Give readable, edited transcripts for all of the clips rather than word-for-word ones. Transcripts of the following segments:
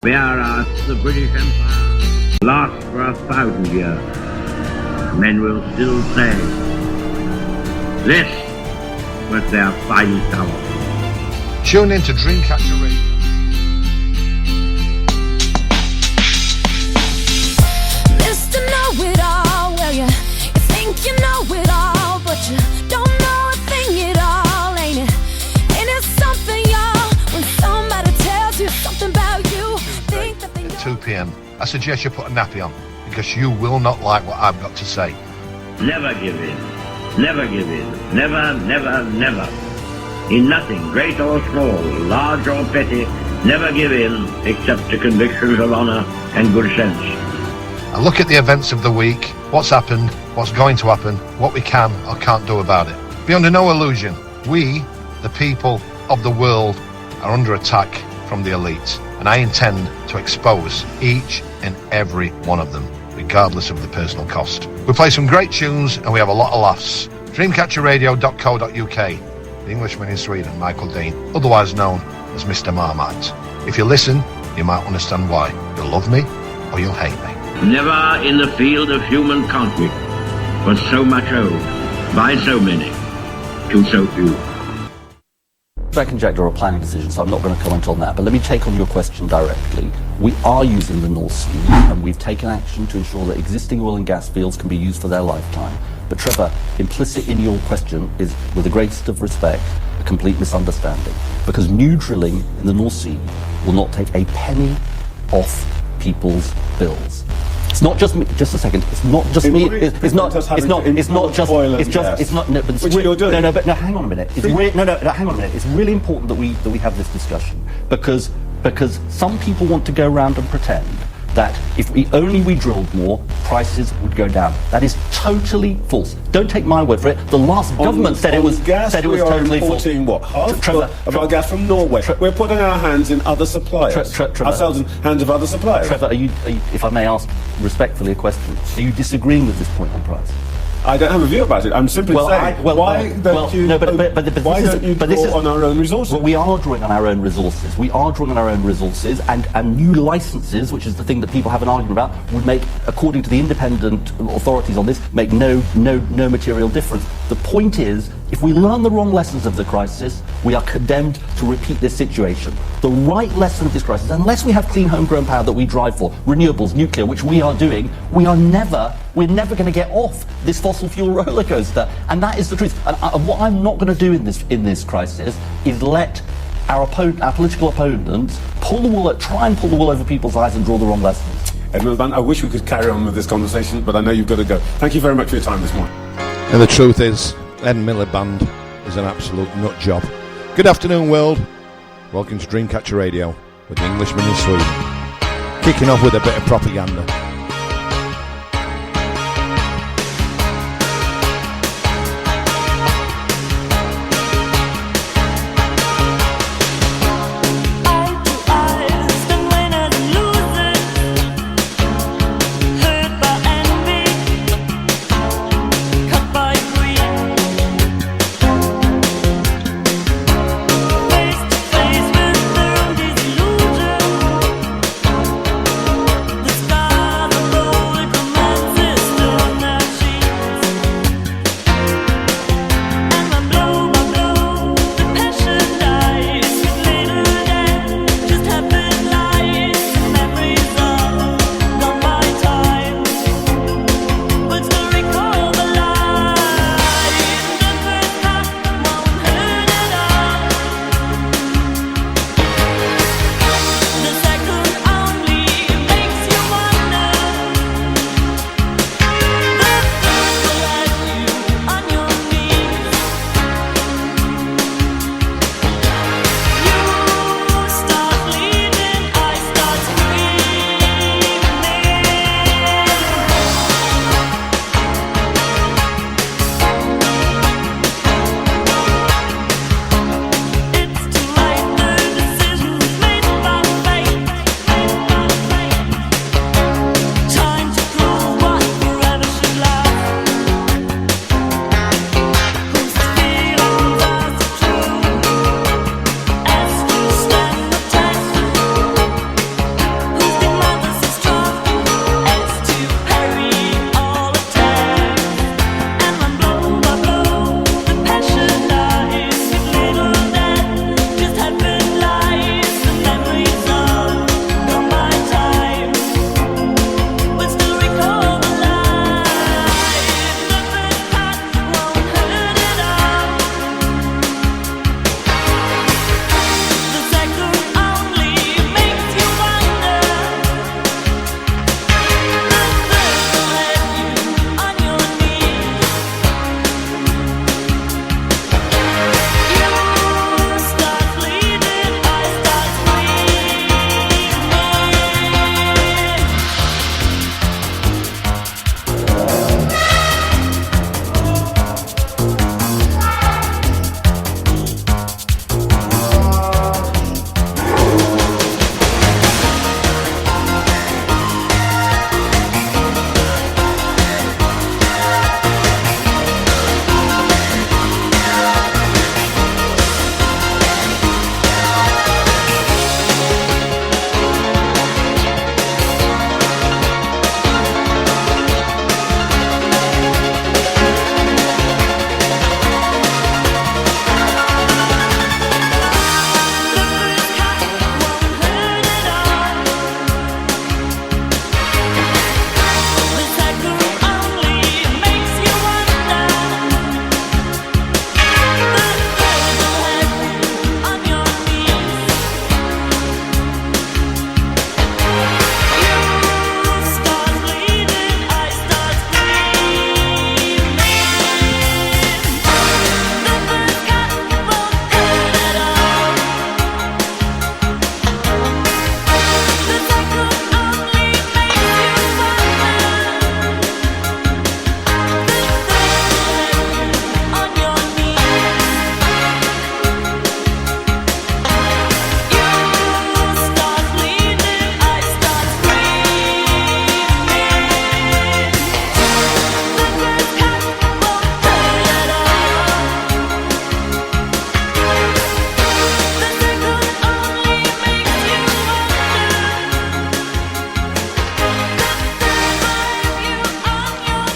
Whereas the British Empire lasts for 1,000 years, men will still say, this was their finest hour. Tune in to Dreamcatcher Radio. Mr. Know-it-all, well, you think you know it all, but you don't know a thing at all, ain't it? Ain't it something, y'all, when somebody tells you something about you, think that they know. At 2 p.m. I suggest you put a nappy on, because you will not like what I've got to say. Never give in. Never give in. Never, never, never. In nothing, great or small, large or petty, never give in except to convictions of honour and good sense. I look at the events of the week, what's happened, what's going to happen, what we can or can't do about it. Be under no illusion, we, the people of the world, are under attack from the elites, and I intend to expose each and every one of them, regardless of the personal cost. We play some great tunes and we have a lot of laughs. Dreamcatcherradio.co.uk. The Englishman in Sweden, Michael Dean, otherwise known as Mr Marmite. If you listen, you might understand why. You'll love me or you'll hate me. Never in the field of human conflict was so much owed by so many to so few. Drag and are a planning decision, so I'm not going to comment on that. But let me take on your question directly. We are using the North Sea, and we've taken action to ensure that existing oil and gas fields can be used for their lifetime. But Trevor, implicit in your question is, with the greatest of respect, a complete misunderstanding. Because new drilling in the North Sea will not take a penny off people's bills. It's not just me. Just a second. It's not just me. It's not. It's not. It's not just. It's just. It's not. No, but which you're doing. No. But no. Hang on a minute. It's hang on a minute. It's really important that we have this discussion because some people want to go around and pretend that if we drilled more, prices would go down. That is totally false. Don't take my word for it. The last government said it was totally false. What? Half of our gas from Norway. We're putting our hands in other suppliers. Ourselves in hands of other suppliers. Trevor, are you, if I may ask respectfully a question, are you disagreeing with this point on price? I don't have a view about it. I'm simply saying, why don't you draw on our own resources? Well, we are drawing on our own resources. We are drawing on our own resources, and new licences, which is the thing that people have an argument about, would make, according to the independent authorities on this, make no material difference. The point is, if we learn the wrong lessons of the crisis, we are condemned to repeat this situation. The right lesson of this crisis, unless we have clean homegrown power that we drive for, renewables, nuclear, which we are doing, we're never going to get off this fossil fuel roller coaster. And that is the truth. And what I'm not going to do in this crisis is let our political opponents try and pull the wool over people's eyes and draw the wrong lessons. Edmund Van, I wish we could carry on with this conversation, but I know you've got to go. Thank you very much for your time this morning. And the truth is, Ed Miliband is an absolute nut job. Good afternoon, world. Welcome to Dreamcatcher Radio with the Englishman in Sweden. Kicking off with a bit of propaganda. Stars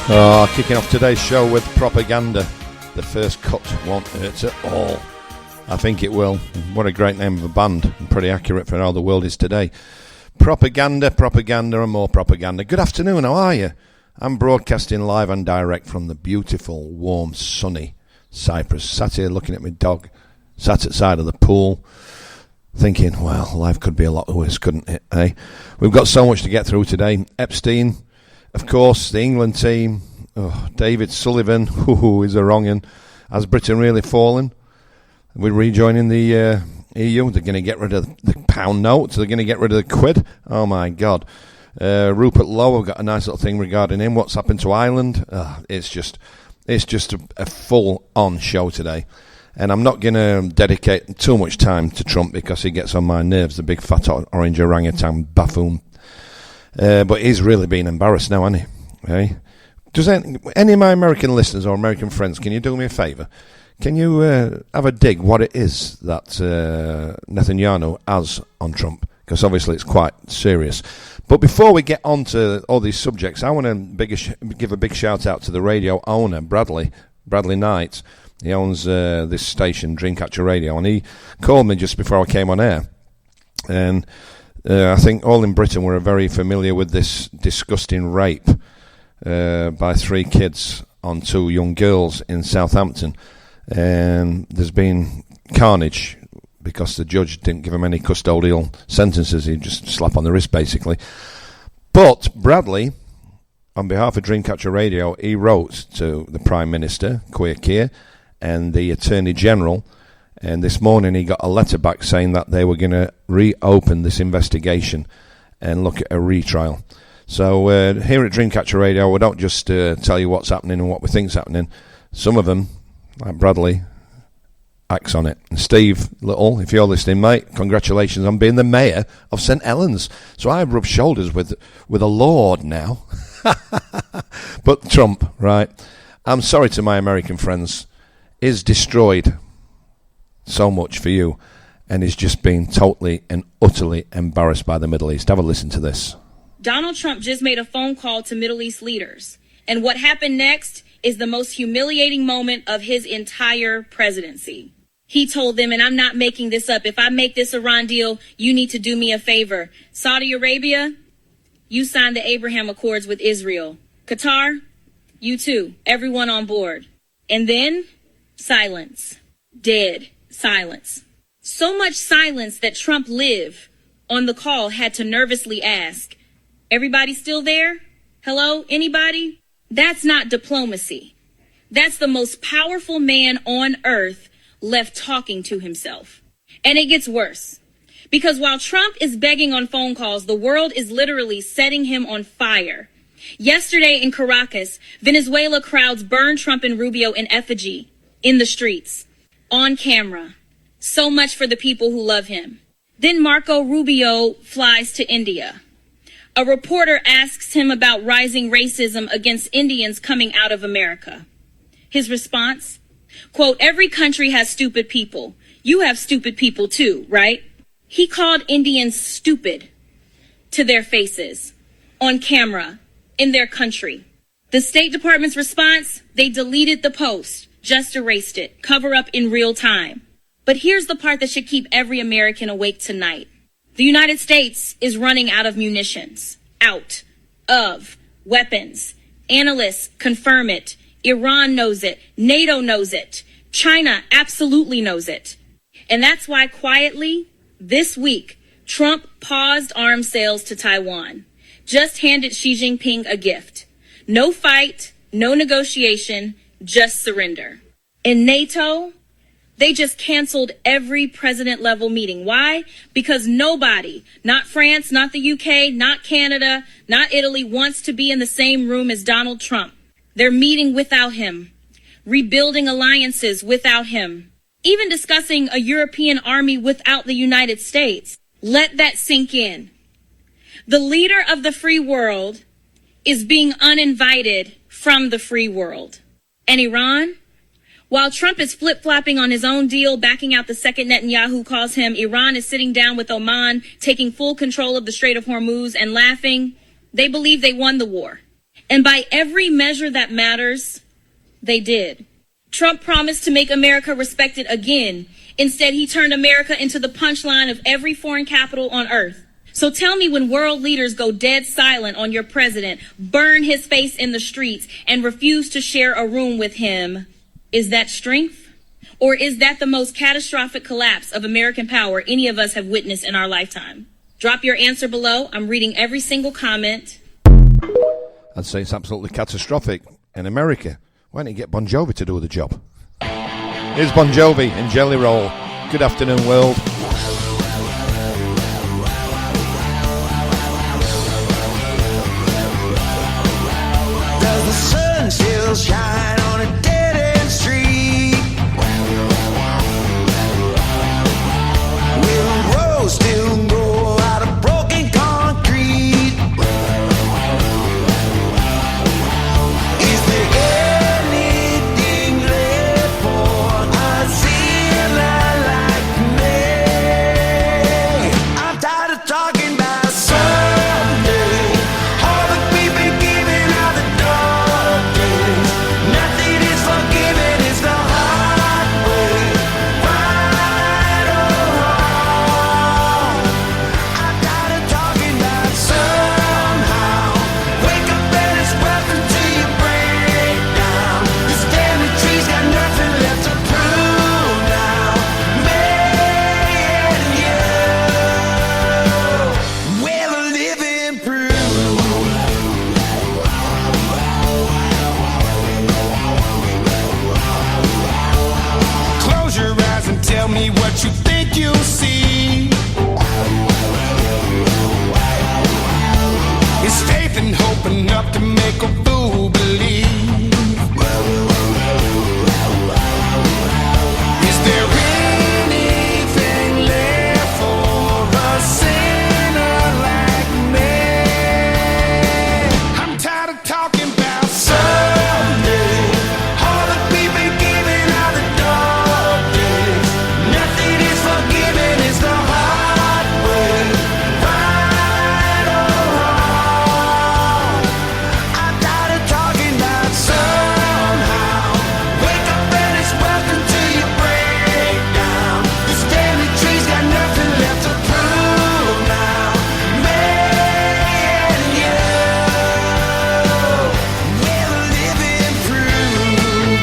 Kicking off today's show with propaganda. The first cut won't hurt at all. I think it will. What a great name of a band, and pretty accurate for how the world is today. Propaganda, propaganda, and more propaganda. Good afternoon, how are you? I'm broadcasting live and direct from the beautiful, warm, sunny Cyprus. Sat here looking at my dog, sat at the side of the pool, thinking, well, life could be a lot worse, couldn't it, eh? We've got so much to get through today. Epstein, of course, the England team, David Sullivan, is a wrong'un. Has Britain really fallen? We're rejoining the EU. They're going to get rid of the pound note. They're going to get rid of the quid. Oh, my God. Rupert Lowe, I've got a nice little thing regarding him. What's happened to Ireland? It's just a full-on show today. And I'm not going to dedicate too much time to Trump because he gets on my nerves, the big fat orange orangutan buffoon. But he's really been embarrassed now, hasn't he? Hey? Does any of my American listeners or American friends, can you do me a favour? Can you have a dig what it is that Netanyahu has on Trump? Because obviously it's quite serious. But before we get on to all these subjects, I want to give a big shout out to the radio owner, Bradley Knight. He owns this station, Dreamcatcher Radio, and he called me just before I came on air. And I think all in Britain were very familiar with this disgusting rape by 3 kids on 2 young girls in Southampton. And there's been carnage because the judge didn't give him any custodial sentences. He just slapped on the wrist, basically. But Bradley, on behalf of Dreamcatcher Radio, he wrote to the Prime Minister, Keir Keir, and the Attorney General, and this morning he got a letter back saying that they were going to reopen this investigation and look at a retrial. So here at Dreamcatcher Radio, we don't just tell you what's happening and what we think's happening. Some of them, like Bradley, acts on it. And Steve Little, if you're listening, mate, congratulations on being the mayor of St Helens. So I rub shoulders with a lord now. But Trump, right? I'm sorry to my American friends, is destroyed so much for you and is just being totally and utterly embarrassed by the Middle East. Have a listen to this. Donald Trump just made a phone call to Middle East leaders. And what happened next is the most humiliating moment of his entire presidency. He told them, and I'm not making this up, if I make this Iran deal, you need to do me a favor. Saudi Arabia, you signed the Abraham Accords with Israel. Qatar, you too, everyone on board. And then silence, dead silence. So much silence that Trump Live on the call had to nervously ask, everybody still there? Hello, anybody? That's not diplomacy. That's the most powerful man on earth left talking to himself. And it gets worse. Because while Trump is begging on phone calls, the world is literally setting him on fire. Yesterday in Caracas, Venezuela crowds burned Trump and Rubio in effigy in the streets, on camera. So much for the people who love him. Then Marco Rubio flies to India. A reporter asks him about rising racism against Indians coming out of America. His response, quote, every country has stupid people. You have stupid people too, right? He called Indians stupid to their faces, on camera, in their country. The State Department's response, they deleted the post, just erased it, cover up in real time. But here's the part that should keep every American awake tonight. The United States is running out of munitions, out of weapons. Analysts confirm it. Iran knows it. NATO knows it. China absolutely knows it. And that's why quietly, this week, Trump paused arms sales to Taiwan. Just handed Xi Jinping a gift. No fight, no negotiation, just surrender. In NATO, they just canceled every president-level meeting. Why? Because nobody, not France, not the UK, not Canada, not Italy, wants to be in the same room as Donald Trump. They're meeting without him, rebuilding alliances without him, even discussing a European army without the United States. Let that sink in. The leader of the free world is being uninvited from the free world. And Iran? While Trump is flip-flopping on his own deal, backing out the second Netanyahu calls him, Iran is sitting down with Oman, taking full control of the Strait of Hormuz and laughing. They believe they won the war. And by every measure that matters, they did. Trump promised to make America respected again. Instead, he turned America into the punchline of every foreign capital on earth. So tell me, when world leaders go dead silent on your president, burn his face in the streets, and refuse to share a room with him, is that strength? Or is that the most catastrophic collapse of American power any of us have witnessed in our lifetime? Drop your answer below. I'm reading every single comment. I'd say it's absolutely catastrophic in America. Why don't you get Bon Jovi to do the job? Here's Bon Jovi in Jelly Roll. Good afternoon, world. Does the sun still shine on a dead-end street? Will the road still go out of broken concrete? Is there anything left for a sinner like me? I'm tired of talking about someday. All that we've been giving are the dark days. Nothing is forgiven, it's the hard way. Right or wrong, I'm tired of talking about somehow. Wake up and it's welcome to your breakdown. This family tree's got nothing left to prove now. Me and you, we're the living proof. Close your eyes and tell me what you think you'll see. Is faith and hope enough to make a fool believe? Is there anything left for a sinner like me? I'm tired of talking about someday. All that we've been giving are the dark days. Nothing is forgiven, it's the hard way. Right or wrong, I'm tired of talking about somehow. Wake up and it's welcome to your breakdown. This family tree's got nothing left to prove now. Me and you, we're the living proof.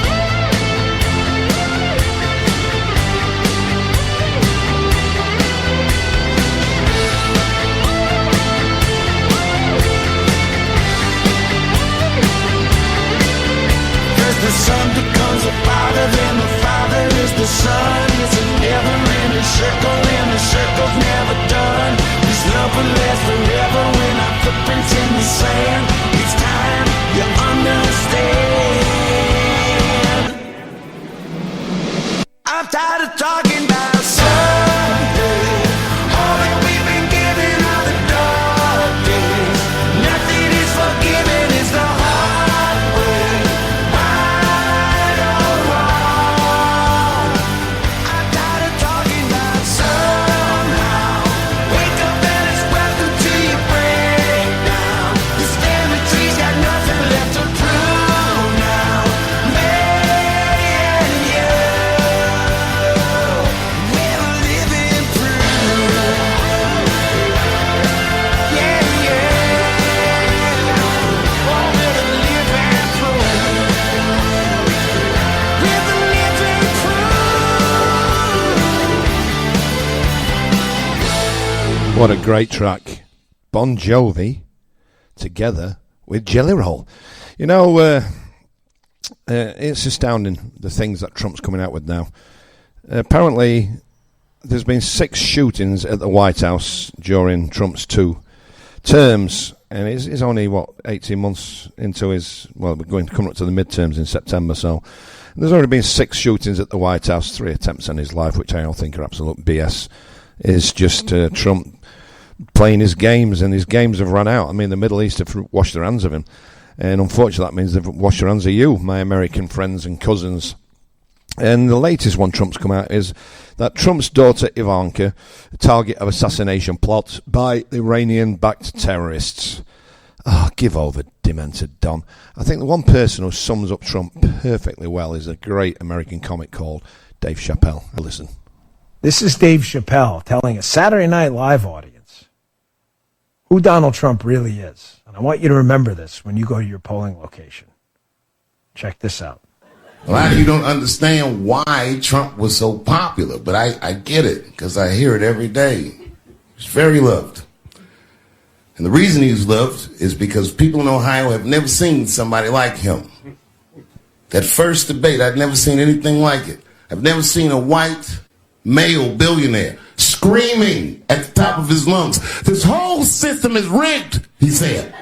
Cause the son becomes a father, then the father is the son. It's a never-ending circle, and the circle's never done. This love will last forever when our footprints in the sand. It's time you understand. I'm tired of talking about someday. All that we've been giving are the dark days. Nothing is forgiven, it's the hard way. Right or wrong, I'm tired of talking about somehow. Wake up and it's welcome to your breakdown. This family tree's got nothing left to prove now. Me and you, we're the living proof. Yeah, yeah. Oh, we're the living proof. We're the living proof. What a great track. Bon Jovi together with Jelly Roll. You know, it's astounding the things that Trump's coming out with now. Apparently, there's been 6 shootings at the White House during Trump's 2 terms, and he's only, 18 months into his, we're going to come up to the midterms in September, so there's already been 6 shootings at the White House, 3 attempts on his life, which I don't think are absolute BS. It's just Trump playing his games, and his games have run out. I mean, the Middle East have washed their hands of him, and unfortunately that means they've washed their hands of you, my American friends and cousins. And the latest one Trump's come out is that Trump's daughter Ivanka, target of assassination plot by Iranian-backed terrorists. Give over, demented Don. I think the one person who sums up Trump perfectly well is a great American comic called Dave Chappelle. Listen. This is Dave Chappelle telling a Saturday Night Live audience who Donald Trump really is. And I want you to remember this when you go to your polling location. Check this out. A lot of you don't understand why Trump was so popular, but I get it because I hear it every day. He's very loved. And the reason he's loved is because people in Ohio have never seen somebody like him. That first debate, I'd never seen anything like it. I've never seen a white male billionaire screaming at the top of his lungs, "This whole system is rigged," he said.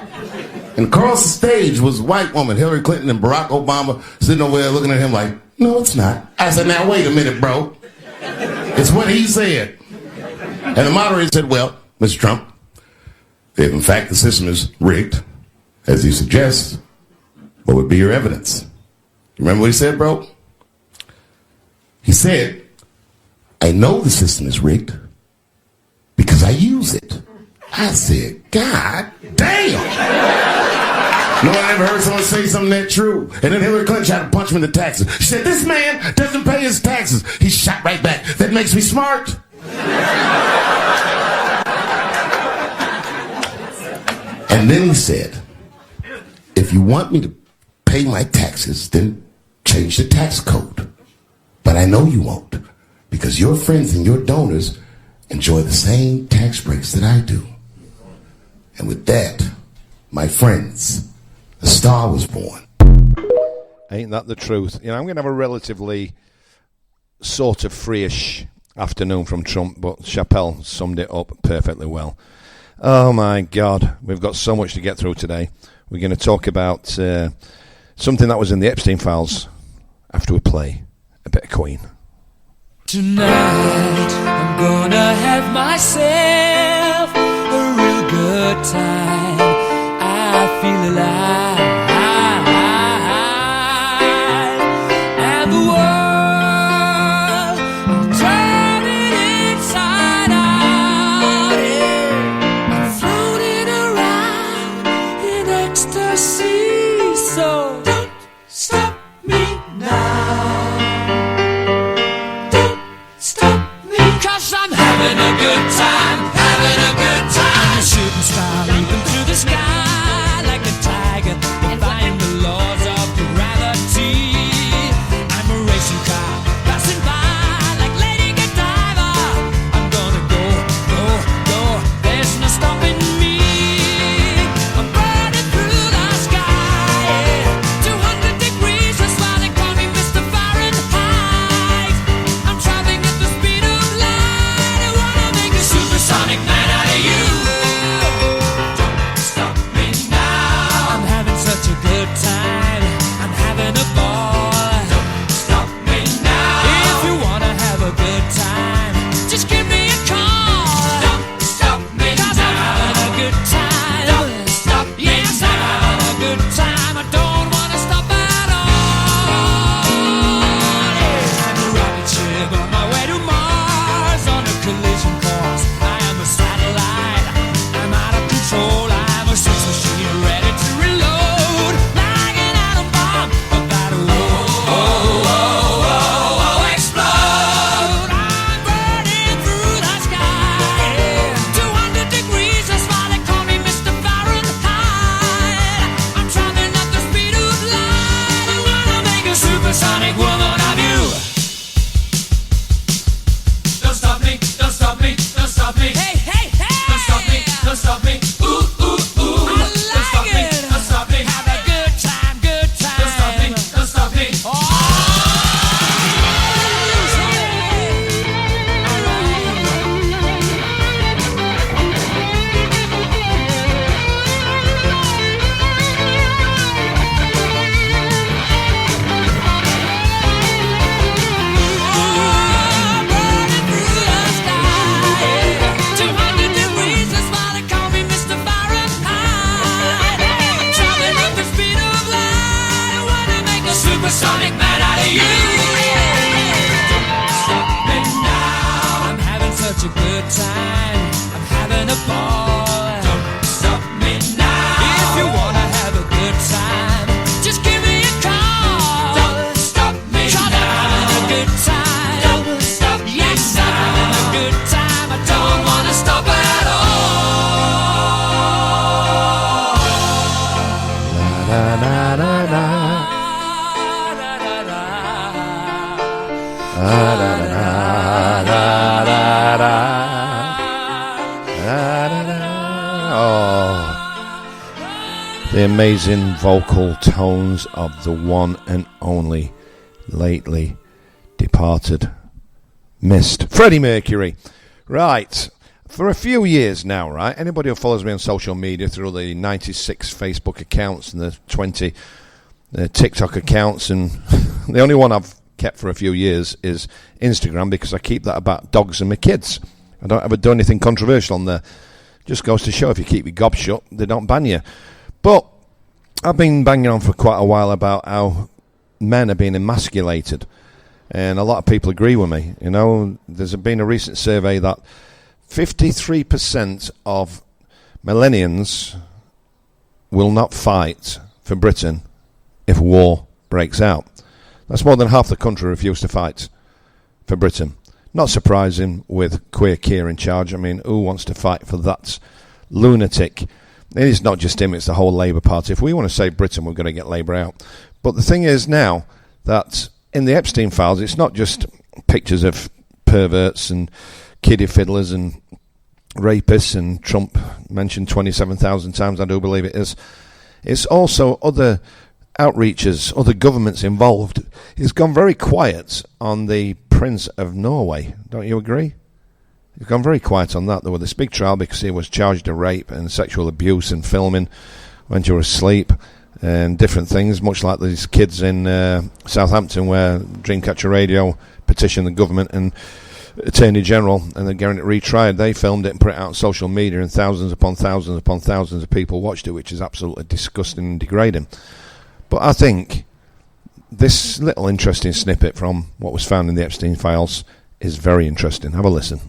And across the stage was a white woman, Hillary Clinton and Barack Obama, sitting over there looking at him like, "No, it's not." I said, "Now, wait a minute, bro. It's what he said." And the moderator said, "Well, Mr. Trump, if in fact the system is rigged, as you suggest, what would be your evidence?" You remember what he said, bro? He said, "I know the system is rigged because I use it." I said, "God damn." No, I never heard someone say something that true. And then Hillary Clinton tried to punch him in the taxes. She said, "This man doesn't pay his taxes." He shot right back. "That makes me smart." And then he said, "If you want me to pay my taxes, then change the tax code. But I know you won't, because your friends and your donors enjoy the same tax breaks that I do." And with that, my friends, a star was born. Ain't that the truth? You know, I'm going to have a relatively sort of free-ish afternoon from Trump, but Chappelle summed it up perfectly well. Oh, my God. We've got so much to get through today. We're going to talk about something that was in the Epstein files after we play a bit of Queen. Tonight, I'm gonna have myself a real good time. I feel alive. And the world, I'm turning inside out. Yeah. I'm floating around in ecstasy. So don't stop me now. Don't stop me, 'cause I'm having a good time, having a good time. A shooting star leaping through the sky like a tiger, defying the laws of gravity. I'm a racing car passing by like Lady Godiva. I'm gonna go, go, go. There's no stopping me. I'm burning through the sky, yeah. 200 degrees, that's why they call me Mr. Fahrenheit. I'm traveling at the speed of light. I wanna make a supersonic man out of you. Don't stop me now. I'm having such a good time. I'm having a ball. Don't stop me now. If you wanna have a good time, just give me a call. Don't stop me 'cause I'm having a good time. Don't stop me yes, I'm having a good time. I don't wanna stop at all. Yeah. I'm a rocket ship on my way to Mars on a collision course. I am a satellite. I'm out of control. I'm a sex machine ready to reload. Like an atom bomb about to explode. I'm burning through the sky. 200 degrees, that's why they call me Mr. Fahrenheit. I'm traveling at the speed of light. I wanna make a supersonic woman of you. Don't stop me, don't stop me, don't stop me. Hey, hey, hey! Don't stop me, don't stop me. Ooh, ooh, ooh. Don't stop me, don't stop me. Have a good time, good time. Don't stop me, don't stop me. Oh! Supersonic man out of you. Stop me now. I'm having such a good time. I'm having a ball. Don't stop me now. If The amazing vocal tones of the one and only lately departed, missed Freddie Mercury. Right, for a few years now, right, anybody who follows me on social media through the 96 Facebook accounts and the 20 TikTok accounts, and the only one I've kept for a few years is Instagram, because I keep that about dogs and my kids. I don't ever do anything controversial on there. Just goes to show, if you keep your gob shut, they don't ban you. But I've been banging on for quite a while about how men are being emasculated, and a lot of people agree with me. You know, there's been a recent survey that 53% of millennials will not fight for Britain if war breaks out. That's more than half the country refuse to fight for Britain. Not surprising with Queer Keir in charge. I mean, who wants to fight for that lunatic? It's not just him, it's the whole Labour Party. If we want to save Britain, we're going to get Labour out. But the thing is now that in the Epstein files, it's not just pictures of perverts and kiddie fiddlers and rapists, and Trump mentioned 27,000 times, I do believe it is. It's also other outreaches, other governments involved. It's gone very quiet on the Prince of Norway. Don't you agree? It's gone very quiet on that. There was this big trial because he was charged of rape and sexual abuse and filming when you were asleep and different things, much like these kids in Southampton where Dreamcatcher Radio petitioned the government and Attorney General, and they're getting it retried. They filmed it and put it out on social media, and thousands upon thousands upon thousands of people watched it, which is absolutely disgusting and degrading. But I think this little interesting snippet from what was found in the Epstein files is very interesting. Have a listen.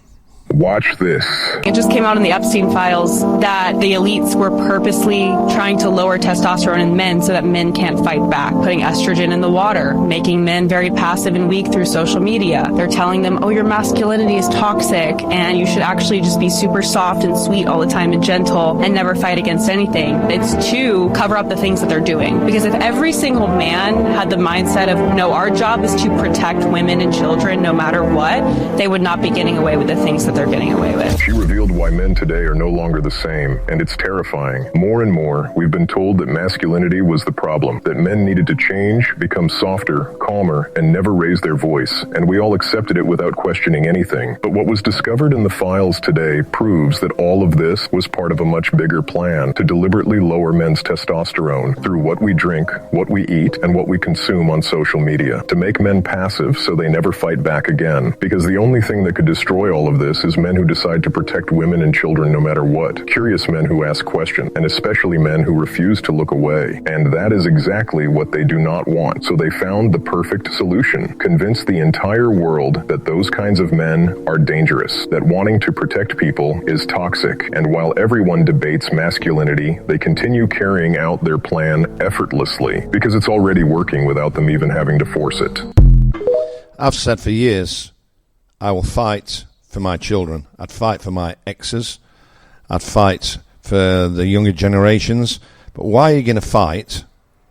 Watch this. It just came out in the Epstein files that the elites were purposely trying to lower testosterone in men so that men can't fight back, putting estrogen in the water, making men very passive and weak through social media. They're telling them, oh, your masculinity is toxic and you should actually just be super soft and sweet all the time and gentle and never fight against anything. It's to cover up the things that they're doing. Because if every single man had the mindset of, no, our job is to protect women and children no matter what, they would not be getting away with the things that they're getting away with. She revealed why men today are no longer the same, and it's terrifying. More and more, we've been told that masculinity was the problem, that men needed to change, become softer, calmer, and never raise their voice, and we all accepted it without questioning anything. But what was discovered in the files today proves that all of this was part of a much bigger plan to deliberately lower men's testosterone through what we drink, what we eat, and what we consume on social media, to make men passive so they never fight back again. Because the only thing that could destroy all of this is men who decide to protect women and children no matter what. Curious men who ask questions, and especially men who refuse to look away. And that is exactly what they do not want. So they found the perfect solution. Convince the entire world that those kinds of men are dangerous, that wanting to protect people is toxic. And while everyone debates masculinity, they continue carrying out their plan effortlessly, because it's already working without them even having to force it. I've said for years, I will fight for my children. I'd fight for my exes. I'd fight for the younger generations. But why are you going to fight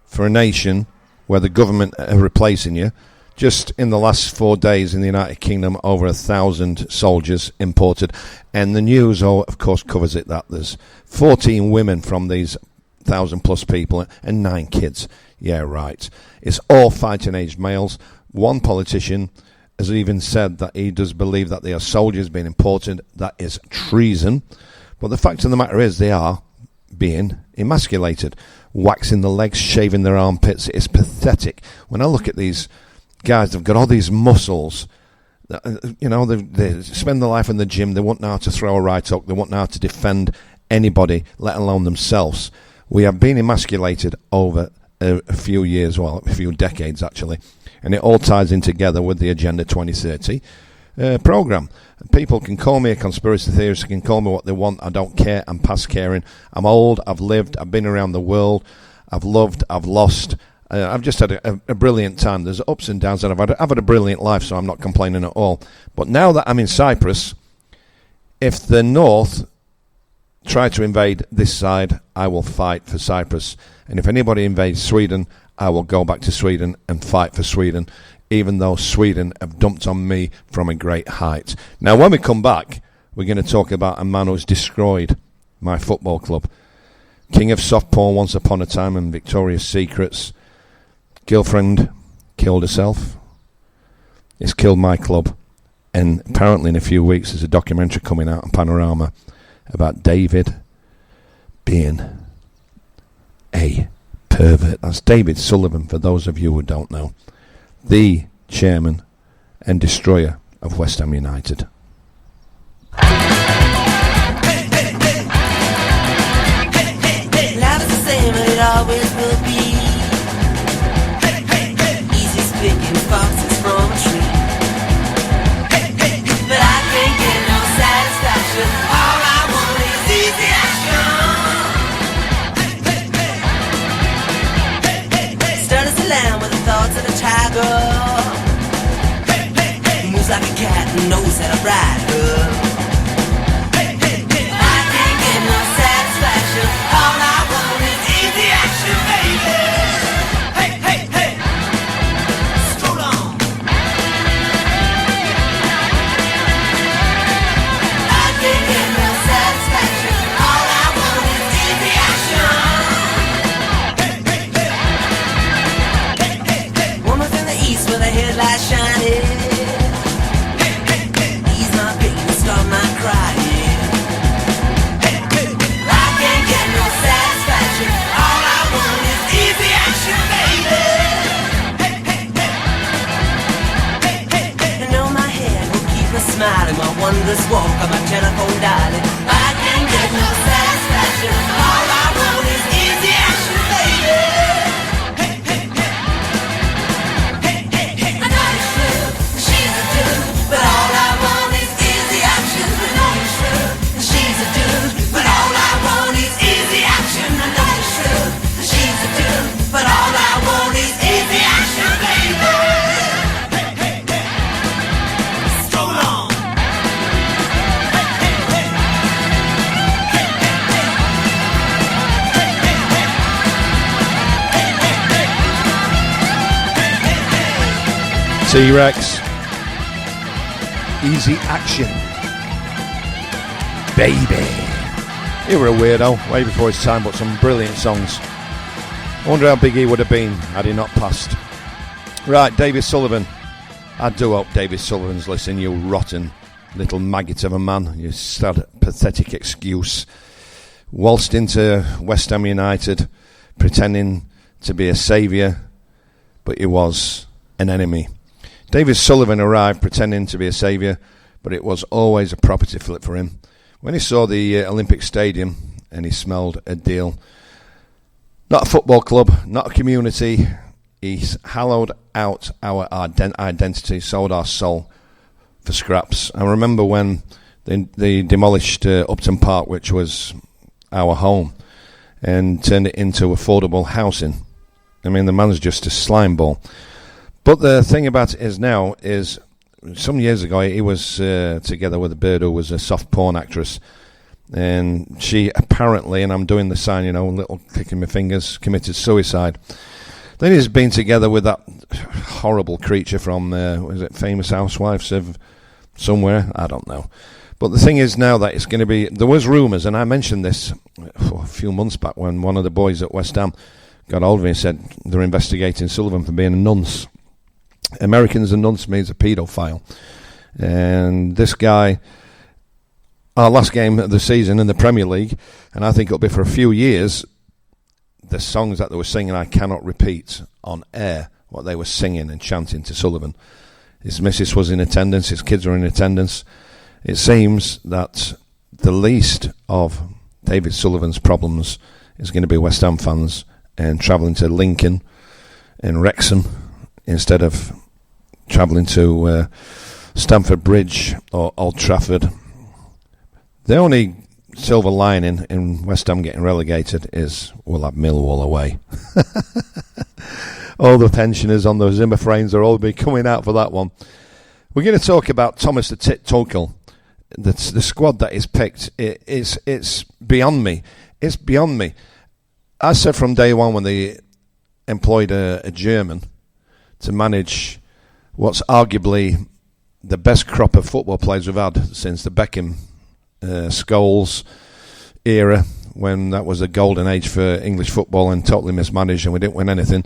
for a nation where the government are replacing you? Just in the last 4 days in the United Kingdom, over 1,000 soldiers imported. And the news, of course, covers it that there's 14 women from these 1,000 plus people and 9 kids. Yeah, right. It's all fighting-aged males. One politician has even said that he does believe that they are soldiers being imported. That is treason. But the fact of the matter is they are being emasculated, waxing the legs, shaving their armpits. It's pathetic. When I look at these guys, they've got all these muscles. You know, they spend their life in the gym. They won't know how to throw a right hook. They won't know how to defend anybody, let alone themselves. We have been emasculated over a few years, well, a few decades actually. And it all ties in together with the Agenda 2030 programme. People can call me a conspiracy theorist, can call me what they want. I don't care. I'm past caring. I'm old. I've lived. I've been around the world. I've loved. I've lost. I've just had a brilliant time. There's ups and downs, and I've had a brilliant life, so I'm not complaining at all. But now that I'm in Cyprus, if the North try to invade this side, I will fight for Cyprus. And if anybody invades Sweden, I will go back to Sweden and fight for Sweden, even though Sweden have dumped on me from a great height. Now, when we come back, we're going to talk about a man who's destroyed my football club. king of soft porn once upon a time and Victoria's Secrets. Girlfriend killed herself. It's killed my club. And apparently in a few weeks there's a documentary coming out on Panorama about David being a pervert. That's David Sullivan, for those of you who don't know. The chairman and destroyer of West Ham United. Life is the same and it always will be. Easy picking foxes from a tree. But I can't get no satisfaction. All I want is easy action. Stern as a lamb with the thoughts of a tiger. Moves like a cat and knows that I ride her. I can't get no satisfaction. All I want is easy action, baby. Hey, hey, hey. Stroll on. I can't get no satisfaction. All I want is easy action. Woman from the east with a headlight shining. Ease my pain and start my crying. I can't get no satisfaction. All I want is easy action, baby. And on my head will keep me smiling. My wondrous walk on my telephone dialing. I can't get no satisfaction. All I want is easy action, baby. I know it's true, she's a dude, but all I want is easy action. I know it's true, she's a dude, but all I want is easy action. I know it's true, she's a dude, but all I want is easy action, baby. Stroll on. T-Rex. Easy action. Baby. You were a weirdo, way before his time, but some brilliant songs. I wonder how big he would have been had he not passed. Right, David Sullivan. I do hope David Sullivan's listening, you rotten little maggot of a man. You sad, pathetic excuse. Waltzed into West Ham United, pretending to be a saviour, but he was an enemy. David Sullivan arrived pretending to be a saviour, but it was always a property flip for him. When he saw the Olympic Stadium and he smelled a deal, not a football club, not a community, he hollowed out our identity, sold our soul for scraps. I remember when they demolished Upton Park, which was our home, and turned it into affordable housing. I mean, the man's just a slime ball. But the thing about it is now is, some years ago he was together with a bird who was a soft porn actress, and she apparently, and I'm doing the sign, you know, little clicking my fingers, committed suicide. Then he's been together with that horrible creature from, was it Famous Housewives of somewhere? I don't know. But the thing is now that it's going to be, there was rumours, and I mentioned this a few months back when one of the boys at West Ham got hold of me and said they're investigating Sullivan for being a nunce. Americans and nunce means a paedophile. And this guy, our last game of the season in the Premier League, and I think it'll be for a few years, the songs that they were singing, I cannot repeat on air what they were singing and chanting to Sullivan. His missus was in attendance, his kids were in attendance. It seems that the least of David Sullivan's problems is going to be West Ham fans and travelling to Lincoln and Wrexham instead of travelling to Stamford Bridge or Old Trafford. The only silver lining in West Ham getting relegated is we'll have Millwall away. All the pensioners on those Zimmer frames are all be coming out for that one. We're going to talk about Thomas the Tit Tuchel. The squad that is picked, it's beyond me. It's beyond me. I said from day one when they employed a German to manage what's arguably the best crop of football players we've had since the Beckham, Scholes era, when that was a golden age for English football and totally mismanaged and we didn't win anything.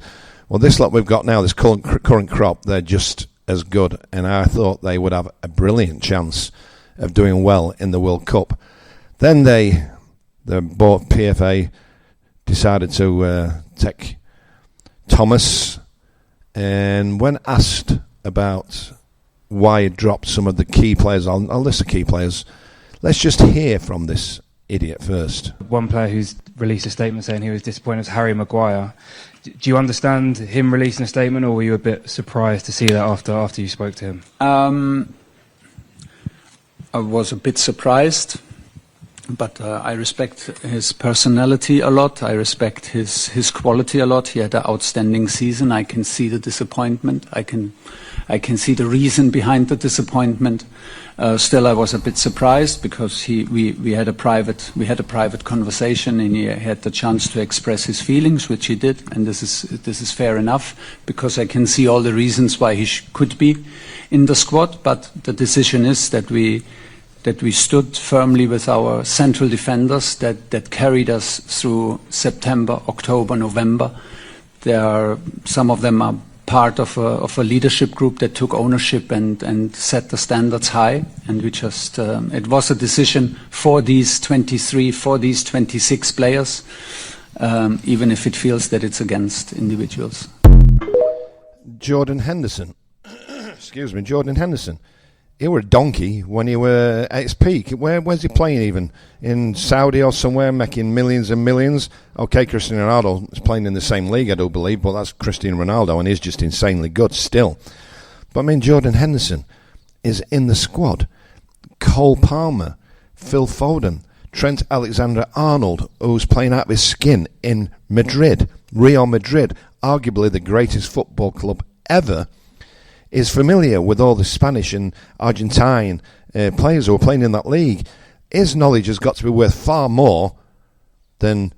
Well, this lot we've got now, this current crop, they're just as good, and I thought they would have a brilliant chance of doing well in the World Cup. Then the board PFA decided to take Thomas, and when asked about why he dropped some of the key players, I'll list the key players. Let's just hear from this idiot first. One player who's released a statement saying he was disappointed was Harry Maguire. Do you understand him releasing a statement, or were you a bit surprised to see that after you spoke to him? I was a bit surprised, but I respect his personality a lot. I respect his quality a lot. He had an outstanding season. I can see the disappointment. I can see the reason behind the disappointment. Still, I was a bit surprised because we had a private conversation, and he had the chance to express his feelings, which he did, and this is fair enough because I can see all the reasons why he could be in the squad. But the decision is that we stood firmly with our central defenders that carried us through September, October, November. Some of them are part of a leadership group that took ownership and set the standards high, and we just it was a decision for these 26 players, even if it feels that it's against individuals. Jordan Henderson. Jordan Henderson. He were a donkey when he were at his peak. Where's he playing even? In Saudi or somewhere, making millions and millions? Okay, Cristiano Ronaldo is playing in the same league, I do believe, but that's Cristiano Ronaldo, and he's just insanely good still. But I mean, Jordan Henderson is in the squad. Cole Palmer, Phil Foden, Trent Alexander-Arnold, who's playing out of his skin in Madrid, Real Madrid, arguably the greatest football club ever, is familiar with all the Spanish and Argentine players who are playing in that league. His knowledge has got to be worth far more than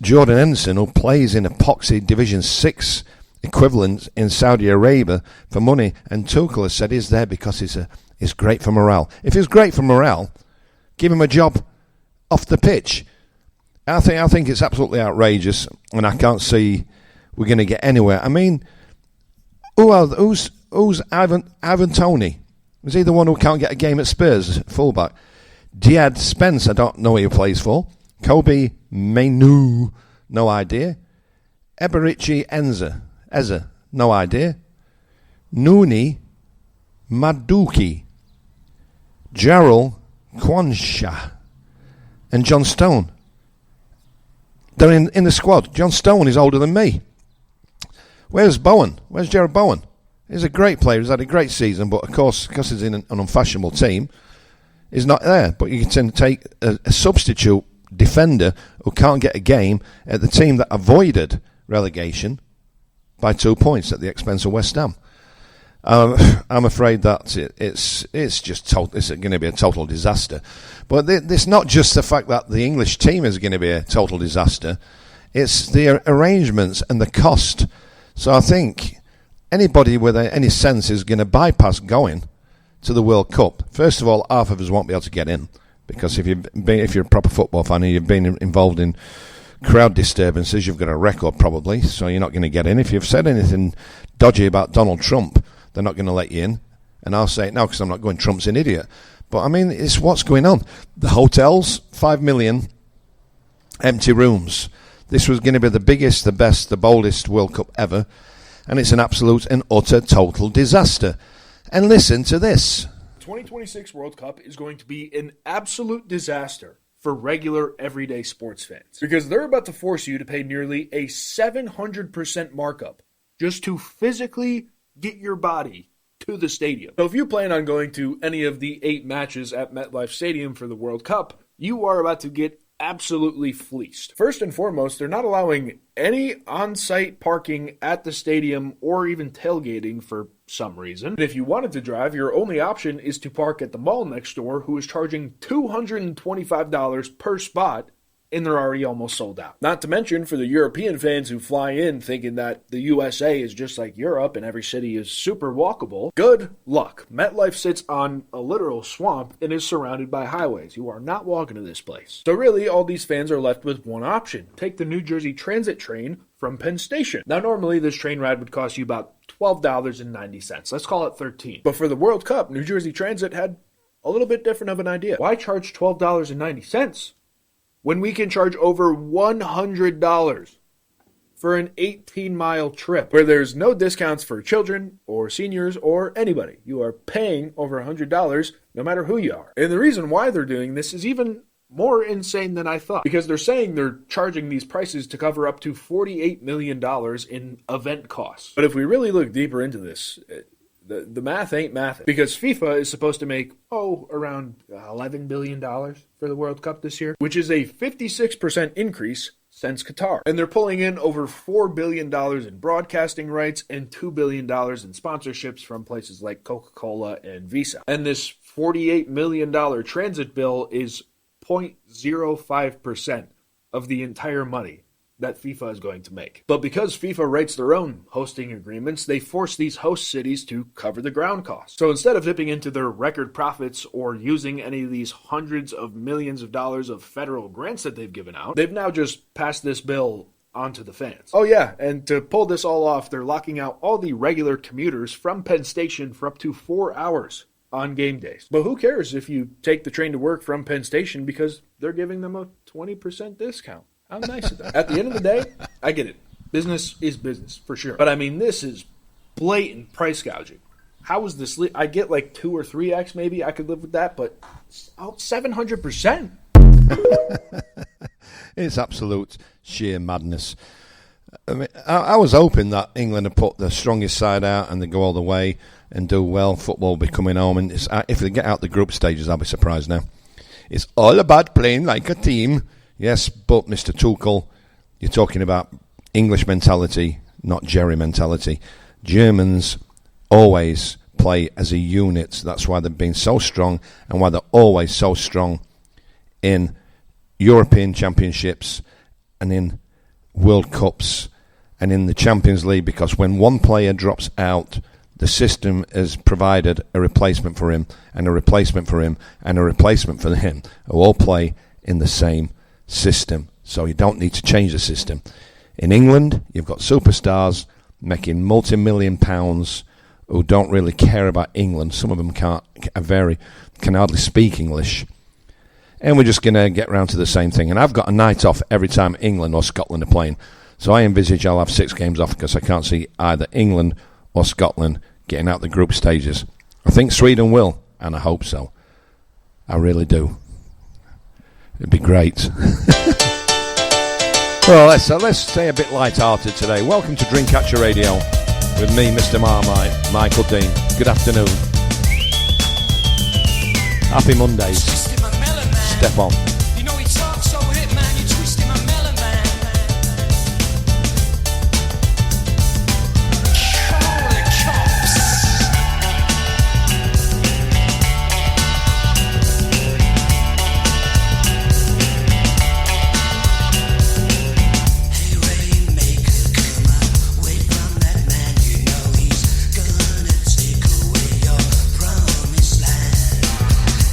Jordan Henderson, who plays in epoxy Division 6 equivalent in Saudi Arabia for money. And Tuchel has said he's there because it's great for morale. If it's great for morale, give him a job off the pitch. I think it's absolutely outrageous, and I can't see we're going to get anywhere. I mean, who's Ivan Toney? Was he the one who can't get a game at Spurs, fullback? Diad Spence, I don't know who he plays for. Kobe Mainu, no idea. Eberichi Eze, no idea. Nuni Maduki, Gerald Quansha, and John Stone. They're in the squad. John Stone is older than me. Where's Bowen? Where's Jared Bowen? He's a great player. He's had a great season, but of course, because he's in an unfashionable team, he's not there. But you can take a substitute defender who can't get a game at the team that avoided relegation by 2 points at the expense of West Ham. I'm afraid that it's going to be a total disaster. But it's not just the fact that the English team is going to be a total disaster. It's the arrangements and the cost. So I think anybody with any sense is going to bypass going to the World Cup. First of all, half of us won't be able to get in because if you're a proper football fan and you've been involved in crowd disturbances, you've got a record probably, so you're not going to get in. If you've said anything dodgy about Donald Trump, they're not going to let you in. And I'll say it now because I'm not going, Trump's an idiot. But I mean, it's what's going on. The hotels, 5 million empty rooms. This was going to be the biggest, the best, the boldest World Cup ever, and it's an absolute and utter total disaster. And listen to this. The 2026 World Cup is going to be an absolute disaster for regular, everyday sports fans, because they're about to force you to pay nearly a 700% markup just to physically get your body to the stadium. So if you plan on going to any of the 8 matches at MetLife Stadium for the World Cup, you are about to get absolutely fleeced. First and foremost, they're not allowing any on-site parking at the stadium or even tailgating for some reason. And if you wanted to drive, your only option is to park at the mall next door, who is charging $225 per spot and they're already almost sold out. Not to mention for the European fans who fly in thinking that the USA is just like Europe and every city is super walkable, good luck. MetLife sits on a literal swamp and is surrounded by highways. You are not walking to this place. So really, all these fans are left with one option. Take the New Jersey Transit train from Penn Station. Now, normally this train ride would cost you about $12.90. Let's call it $13. But for the World Cup, New Jersey Transit had a little bit different of an idea. Why charge $12.90 when we can charge over $100 for an 18-mile trip where there's no discounts for children or seniors or anybody? You are paying over $100 no matter who you are. And the reason why they're doing this is even more insane than I thought, because they're saying they're charging these prices to cover up to $48 million in event costs. But if we really look deeper into this, the math ain't math, because FIFA is supposed to make, around $11 billion for the World Cup this year, which is a 56% increase since Qatar. And they're pulling in over $4 billion in broadcasting rights and $2 billion in sponsorships from places like Coca-Cola and Visa. And this $48 million transit bill is 0.05% of the entire money that FIFA is going to make. But because FIFA writes their own hosting agreements, they force these host cities to cover the ground costs. So instead of dipping into their record profits or using any of these hundreds of millions of dollars of federal grants that they've given out, they've now just passed this bill onto the fans. Oh yeah, and to pull this all off, they're locking out all the regular commuters from Penn Station for up to 4 hours on game days. But who cares if you take the train to work from Penn Station, because they're giving them a 20% discount. How nice is that? At the end of the day, I get it. Business is business, for sure. But I mean, this is blatant price gouging. How is this? I get like 2 or 3x maybe. I could live with that, but 700%? It's absolute sheer madness. I mean, I was hoping that England would put the strongest side out and they go all the way and do well. Football will be coming home, and if they get out the group stages, I'll be surprised now. It's all about playing like a team. Yes, but Mr. Tuchel, you're talking about English mentality, not Jerry mentality. Germans always play as a unit. That's why they've been so strong and why they're always so strong in European Championships and in World Cups and in the Champions League, because when one player drops out, the system has provided a replacement for him and a replacement for him and a replacement for him who all play in the same system. So you don't need to change the system. In England, you've got superstars making multi-million pounds who don't really care about England. Some of them can hardly speak English. And we're just going to get round to the same thing. And I've got a night off every time England or Scotland are playing. So I envisage I'll have 6 games off because I can't see either England or Scotland getting out the group stages. I think Sweden will, and I hope so. I really do. It'd be great. Well, let's stay a bit light-hearted today. Welcome to Dreamcatcher Radio with me, Mr Marmite, Michael Dean. Good afternoon. Happy Mondays. Step on. You know he talks so hip, man, you twisted my melon, man. Holy cops. Hey, Rainmaker, come away from that man. You know he's gonna take away your promised land.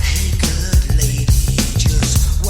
Hey, good lady, just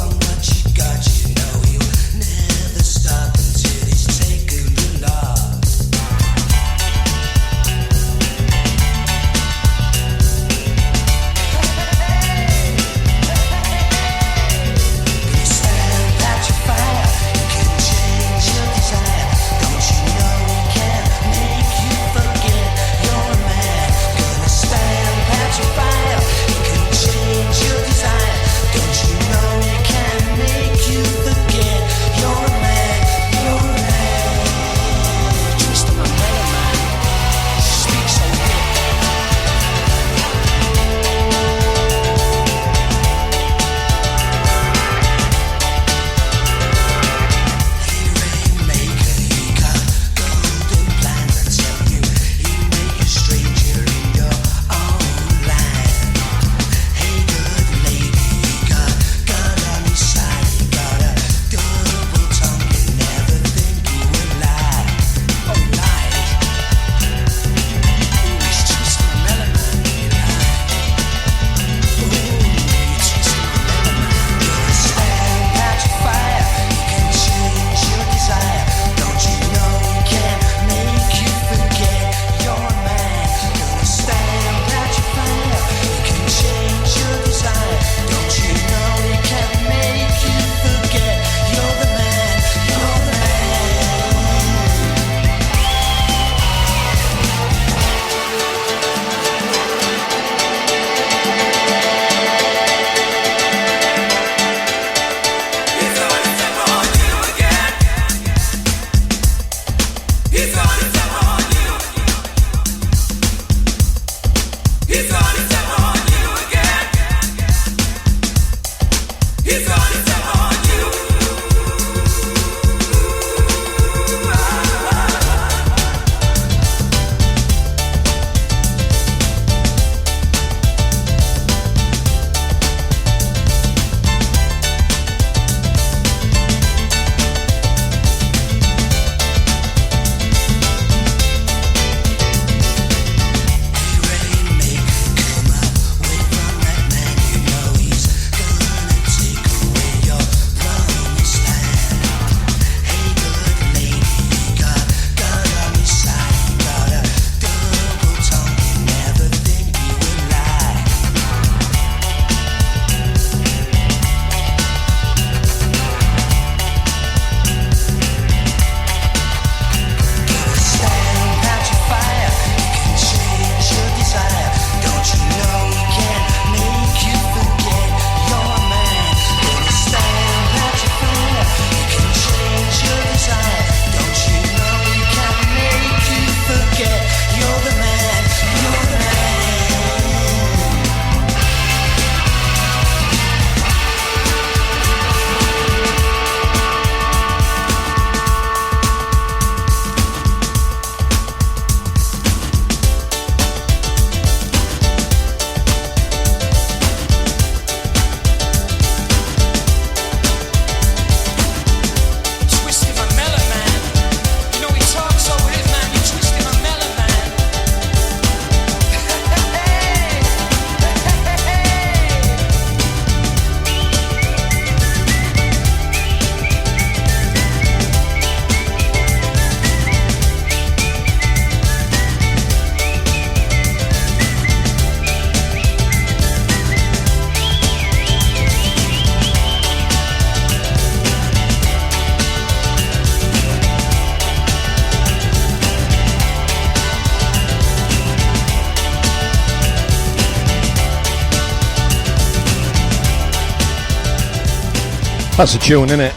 That's a tune, innit?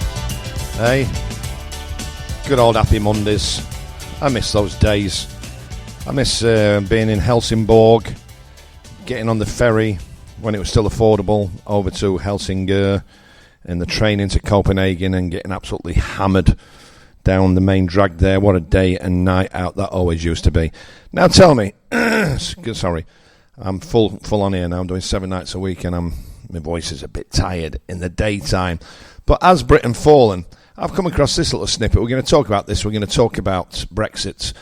Hey, good old happy Mondays. I miss those days. I miss being in Helsingborg, getting on the ferry when it was still affordable over to Helsingør, and the train into Copenhagen and getting absolutely hammered down the main drag there. What a day and night out that always used to be. Now tell me, sorry, I'm full on here now. I'm doing 7 nights a week and my voice is a bit tired in the daytime. But as Britain fallen, I've come across this little snippet. We're going to talk about this. We're going to talk about Brexit.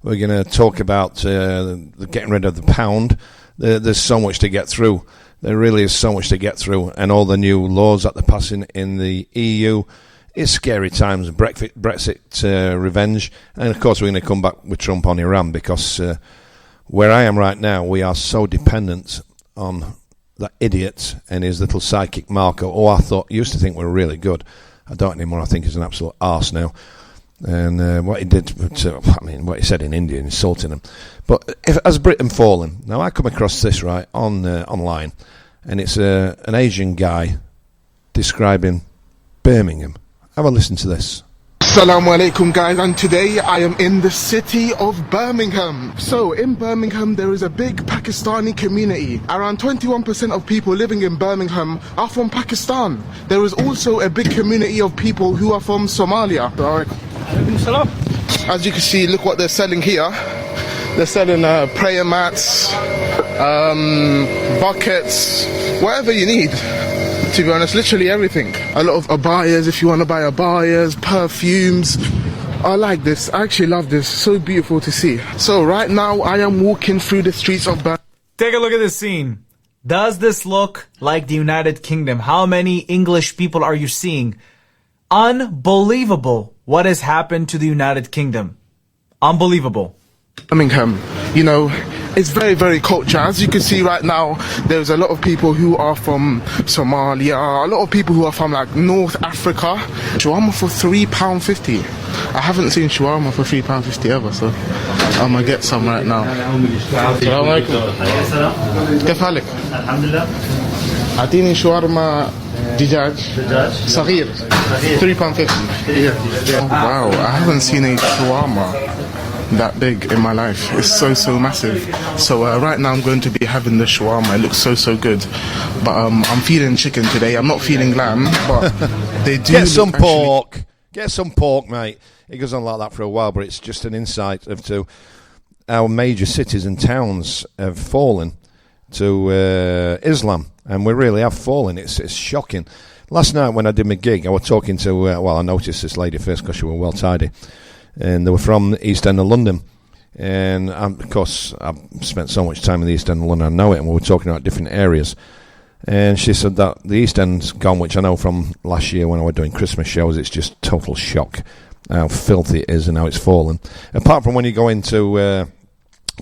We're going to talk about the getting rid of the pound. There's so much to get through. There really is so much to get through. And all the new laws that they're passing in the EU. It's scary times. Brexit revenge. And, of course, we're going to come back with Trump on Iran because where I am right now, we are so dependent on that idiot and his little psychic Marco, who I used to think were really good. I don't anymore. I think he's an absolute arse now. And what he did, what he said in India, insulting them. But as Britain fallen, now I come across this right on online, and it's an Asian guy describing Birmingham. Have a listen to this. Assalamu alaikum guys, and today I am in the city of Birmingham. So in Birmingham there is a big Pakistani community. Around 21% of people living in Birmingham are from Pakistan. There is also a big community of people who are from Somalia. As you can see, look what they're selling here. They're selling prayer mats, buckets, whatever you need. To be honest, literally everything. A lot of abayas, if you want to buy abayas, perfumes. I like this. I actually love this. So beautiful to see. So right now, I am walking through the streets of Birmingham. Take a look at this scene. Does this look like the United Kingdom? How many English people are you seeing? Unbelievable what has happened to the United Kingdom. Unbelievable. Birmingham, you know, it's very, very cultured. As you can see right now, there's a lot of people who are from Somalia, a lot of people who are from like North Africa. Shawarma for £3.50. I haven't seen shawarma for £3.50 ever, so I'm gonna get some right now. Assalamu alaikum. كيف حالك؟ الحمد لله. أعطيني شاورما دجاج صغير £3.50. Wow, I haven't seen a shawarma that big in my life. It's so massive. So right now I'm going to be having the shawarma. It looks so good, but I'm feeling chicken today. I'm not feeling lamb, but they do get some pork. Get some pork, mate. It goes on like that for a while, but it's just an insight of to our major cities and towns have fallen to Islam, and we really have fallen. It's shocking. Last night when I did my gig, I was talking to I noticed this lady first because she was well tidy. And they were from the East End of London. And, of course, I've spent so much time in the East End of London, I know it, and we were talking about different areas. And she said that the East End's gone, which I know from last year when I was doing Christmas shows, it's just total shock how filthy it is and how it's fallen. Apart from when you go into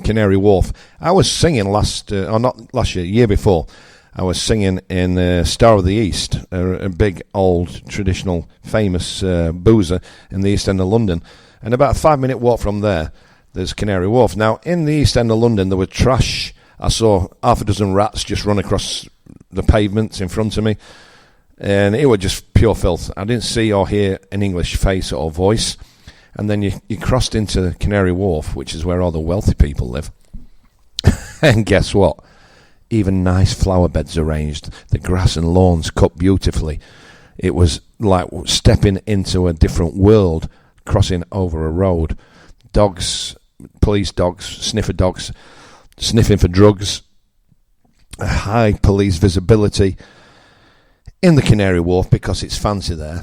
Canary Wharf, I was singing year before, I was singing in Star of the East, a big, old, traditional, famous boozer in the East End of London. And about a 5-minute walk from there, there's Canary Wharf. Now, in the East End of London, there were trash. I saw half a dozen rats just run across the pavements in front of me. And it was just pure filth. I didn't see or hear an English face or voice. And then you crossed into Canary Wharf, which is where all the wealthy people live. And guess what? Even nice flower beds arranged. The grass and lawns cut beautifully. It was like stepping into a different world, crossing over a road. Dogs, police dogs, sniffer dogs, sniffing for drugs. A high police visibility in the Canary Wharf because it's fancy there.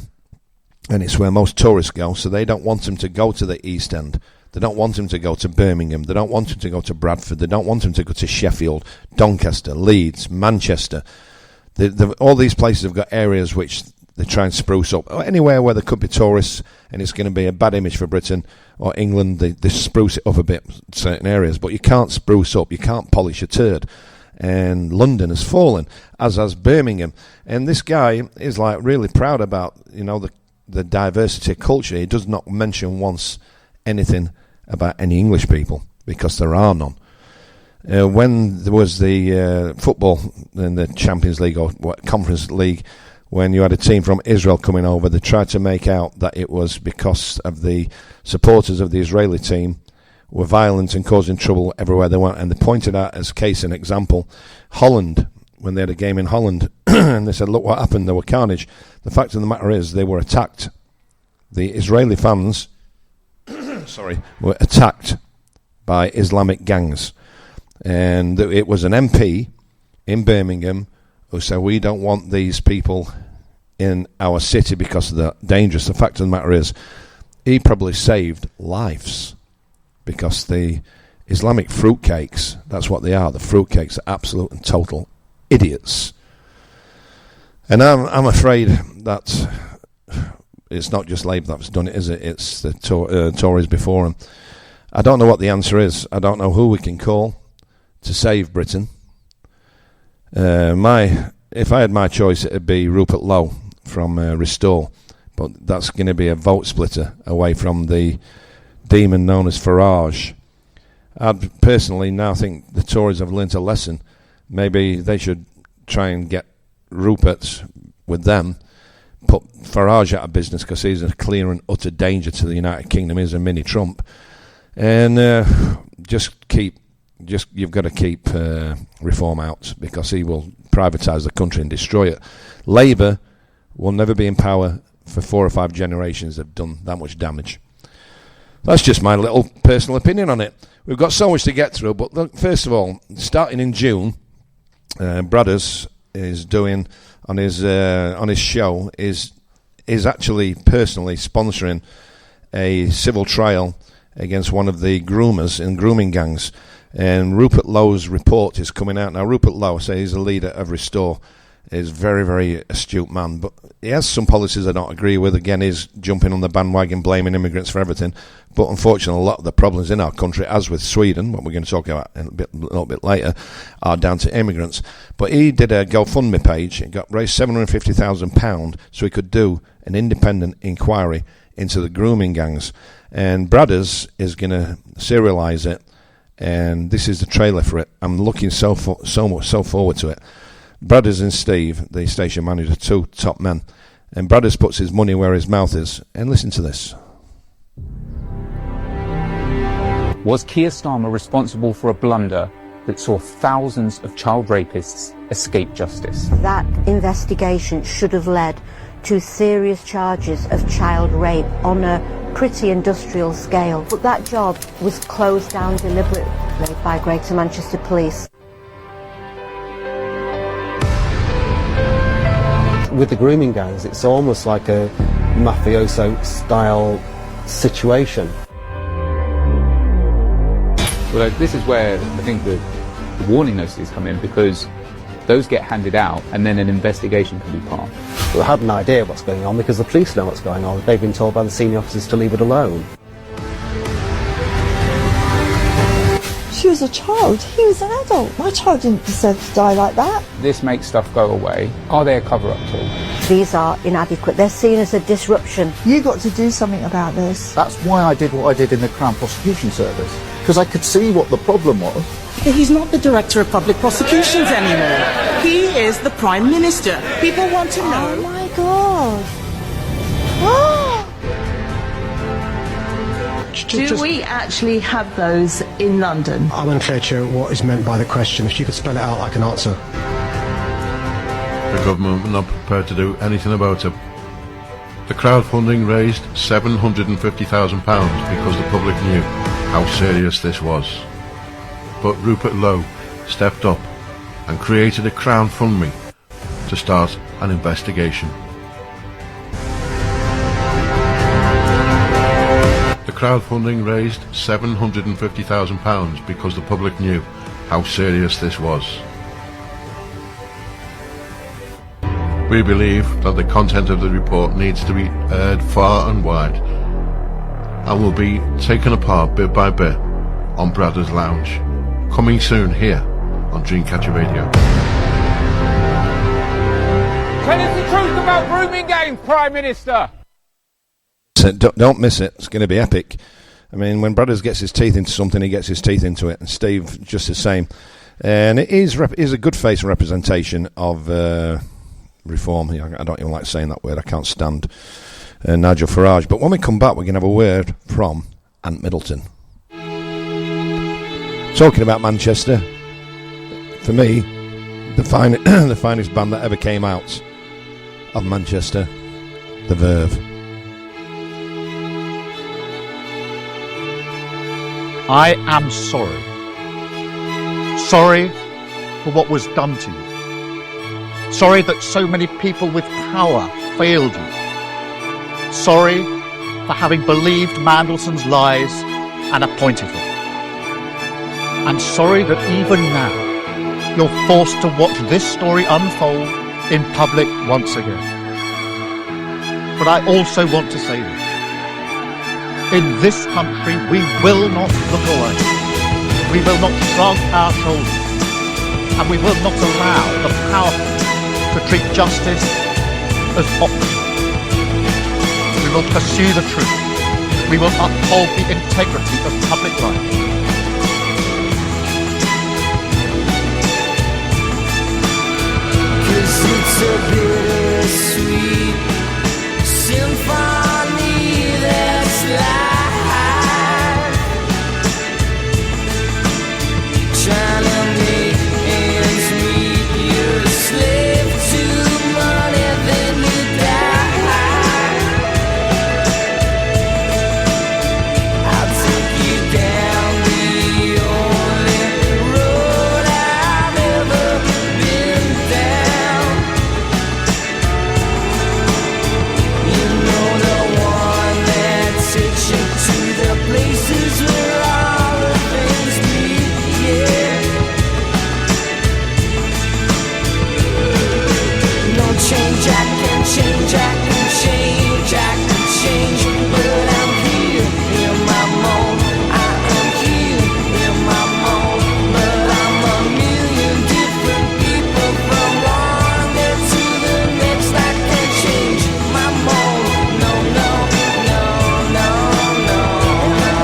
And it's where most tourists go, so they don't want them to go to the East End. They don't want them to go to Birmingham. They don't want them to go to Bradford. They don't want them to go to Sheffield, Doncaster, Leeds, Manchester. All these places have got areas which they try and spruce up. Anywhere where there could be tourists and it's going to be a bad image for Britain or England, they spruce it up a bit, certain areas. But you can't spruce up. You can't polish a turd. And London has fallen, as has Birmingham. And this guy is like really proud about, the diversity of culture. He does not mention once anything about any English people because there are none. When there was the football in the Champions League or Conference League, when you had a team from Israel coming over, they tried to make out that it was because of the supporters of the Israeli team were violent and causing trouble everywhere they went. And they pointed out as case and example Holland, when they had a game in Holland, and they said, look what happened, there were carnage. The fact of the matter is they were attacked. The Israeli fans were attacked by Islamic gangs. And it was an MP in Birmingham who said, we don't want these people in our city because of the dangerous. The fact of the matter is, he probably saved lives, because the Islamic fruitcakes, that's what they are. The fruitcakes are absolute and total idiots. And I'm afraid that it's not just Labour that's done it, is it? It's the Tories before them. I don't know what the answer is. I don't know who we can call to save Britain. If I had my choice, it'd be Rupert Lowe from Restore, but that's going to be a vote splitter away from the demon known as Farage. I personally now think the Tories have learnt a lesson. Maybe they should try and get Rupert with them, put Farage out of business, because he's a clear and utter danger to the United Kingdom. He's a mini Trump, and you've got to keep Reform out, because he will privatise the country and destroy it. Labour will never be in power for 4 or 5 generations. They've done that much damage. That's just my little personal opinion on it. We've got so much to get through, but look, first of all, starting in June, Brothers is doing on his show is actually personally sponsoring a civil trial against one of the groomers in grooming gangs. And Rupert Lowe's report is coming out now. Rupert Lowe, he's the leader of Restore, is a very, very astute man, but he has some policies I don't agree with. Again, he's jumping on the bandwagon, blaming immigrants for everything. But unfortunately, a lot of the problems in our country, as with Sweden, what we're going to talk about a little bit later, are down to immigrants. But he did a GoFundMe page and raised £750,000 so he could do an independent inquiry into the grooming gangs. And Brothers is going to serialise it, and this is the trailer for it. I'm looking so forward to it. Brothers and Steve, the station manager, 2 top men. And Brothers puts his money where his mouth is. And listen to this. Was Keir Starmer responsible for a blunder that saw thousands of child rapists escape justice? That investigation should have led to serious charges of child rape on a pretty industrial scale. But that job was closed down deliberately by Greater Manchester Police. With the grooming gangs, it's almost like a mafioso-style situation. Well, this is where I think the warning notices come in, because those get handed out and then an investigation can be passed. Well, I had an idea what's going on because the police know what's going on. They've been told by the senior officers to leave it alone. She was a child, he was an adult. My child didn't deserve to die like that. This makes stuff go away. Are they a cover-up tool? These are inadequate. They're seen as a disruption. You got to do something about this. That's why I did what I did in the Crown Prosecution Service, because I could see what the problem was. He's not the Director of Public Prosecutions anymore. He is the Prime Minister. People want to know. Oh my God. Oh. Do we actually have those in London? I'm unclear, Chair, what is meant by the question. If you could spell it out, I can answer. The government were not prepared to do anything about it. The crowdfunding raised £750,000 because the public knew how serious this was. But Rupert Lowe stepped up and created a crowdfunding to start an investigation. The crowdfunding raised £750,000 because the public knew how serious this was. We believe that the content of the report needs to be aired far and wide and will be taken apart bit by bit on Brothers Lounge. Coming soon here on Dreamcatcher Radio. Tell us the truth about grooming gangs, Prime Minister! Don't miss it. It's going to be epic. I mean, when Brothers gets his teeth into something, he gets his teeth into it, and Steve just the same. And it is a good face representation of reform. I don't even like saying that word. I can't stand Nigel Farage. But when we come back, we're going to have a word from Ant Middleton. Talking about Manchester, for me, the finest band that ever came out of Manchester, The Verve. I am sorry. Sorry for what was done to you. Sorry that so many people with power failed you. Sorry for having believed Mandelson's lies and appointed him. And sorry that even now you're forced to watch this story unfold in public once again. But I also want to say this. In this country, we will not look away. We will not shrug our shoulders. And we will not allow the powerful to treat justice as optional. We will pursue the truth. We will uphold the integrity of public life. It's a bittersweet symphony that's life, trying to make ends meet. You're a slave to money, then you die. I'll take you down the only road I've ever been down. You know, the one that takes you to the places where all the things meet, yeah. No change, I can change, I can change, I can change. But I'm here in my mold. I am here in my mold. But I'm a million different people from one day to the next. I can change my mold. No, no, no, no, no, no.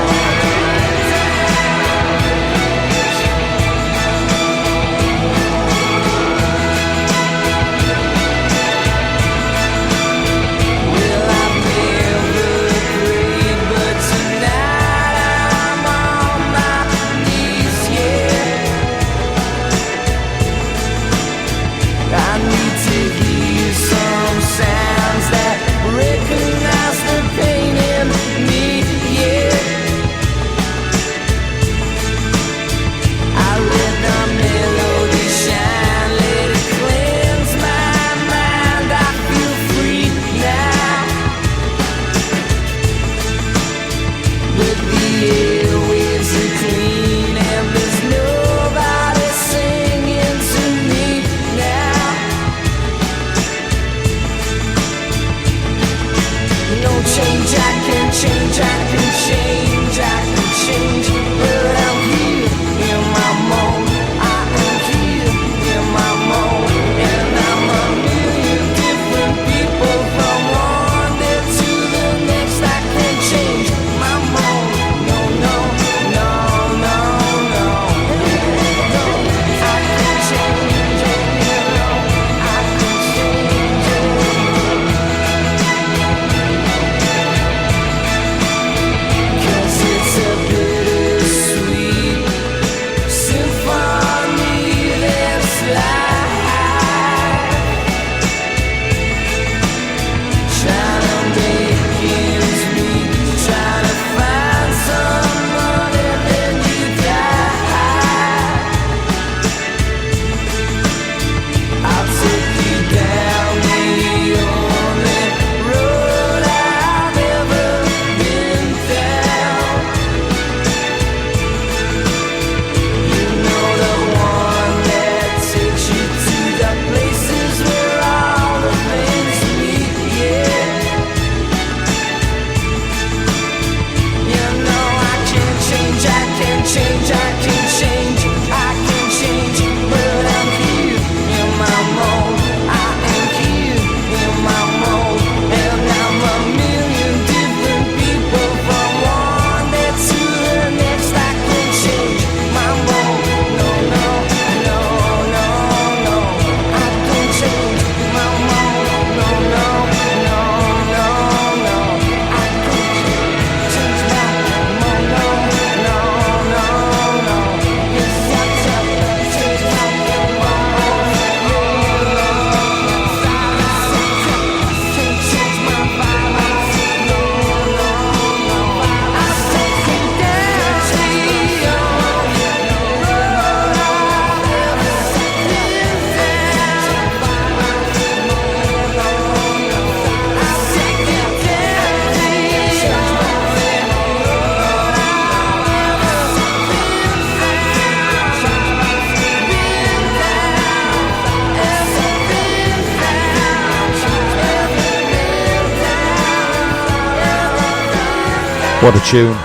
What a tune.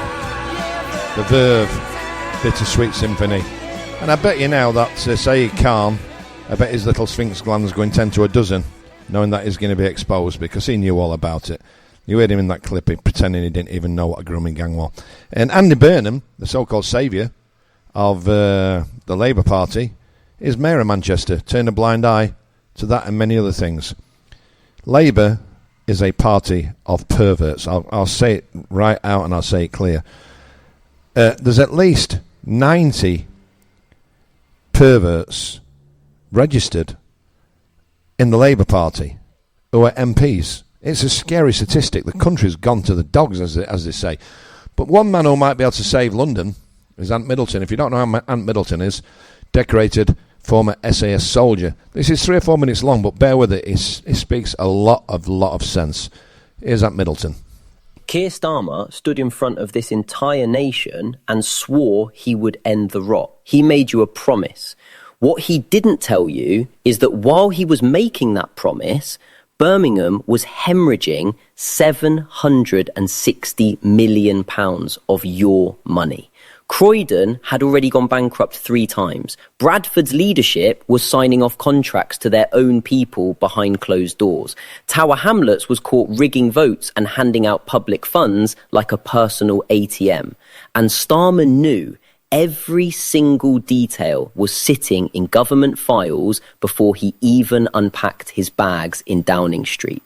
The Verve, Bittersweet Symphony. And I bet you now that Saeed Khan, I bet his little sphinx gland's going 10 to a dozen, knowing that he's going to be exposed, because he knew all about it. You heard him in that clip pretending he didn't even know what a grooming gang was. And Andy Burnham, the so-called saviour of the Labour Party, is Mayor of Manchester, turned a blind eye to that and many other things. Labour is a party of perverts. I'll say it right out and I'll say it clear. There's at least 90 perverts registered in the Labour Party who are MPs. It's a scary statistic. The country's gone to the dogs, as they say. But one man who might be able to save London is Ant Middleton. If you don't know who Ant Middleton is, decorated former SAS soldier. This is 3 or 4 minutes long, but bear with it. It speaks a lot of sense. Here's Ant Middleton. Keir Starmer stood in front of this entire nation and swore he would end the rot. He made you a promise. What he didn't tell you is that while he was making that promise, Birmingham was hemorrhaging £760 million of your money. Croydon had already gone bankrupt 3 times. Bradford's leadership was signing off contracts to their own people behind closed doors. Tower Hamlets was caught rigging votes and handing out public funds like a personal ATM. And Starmer knew every single detail was sitting in government files before he even unpacked his bags in Downing Street.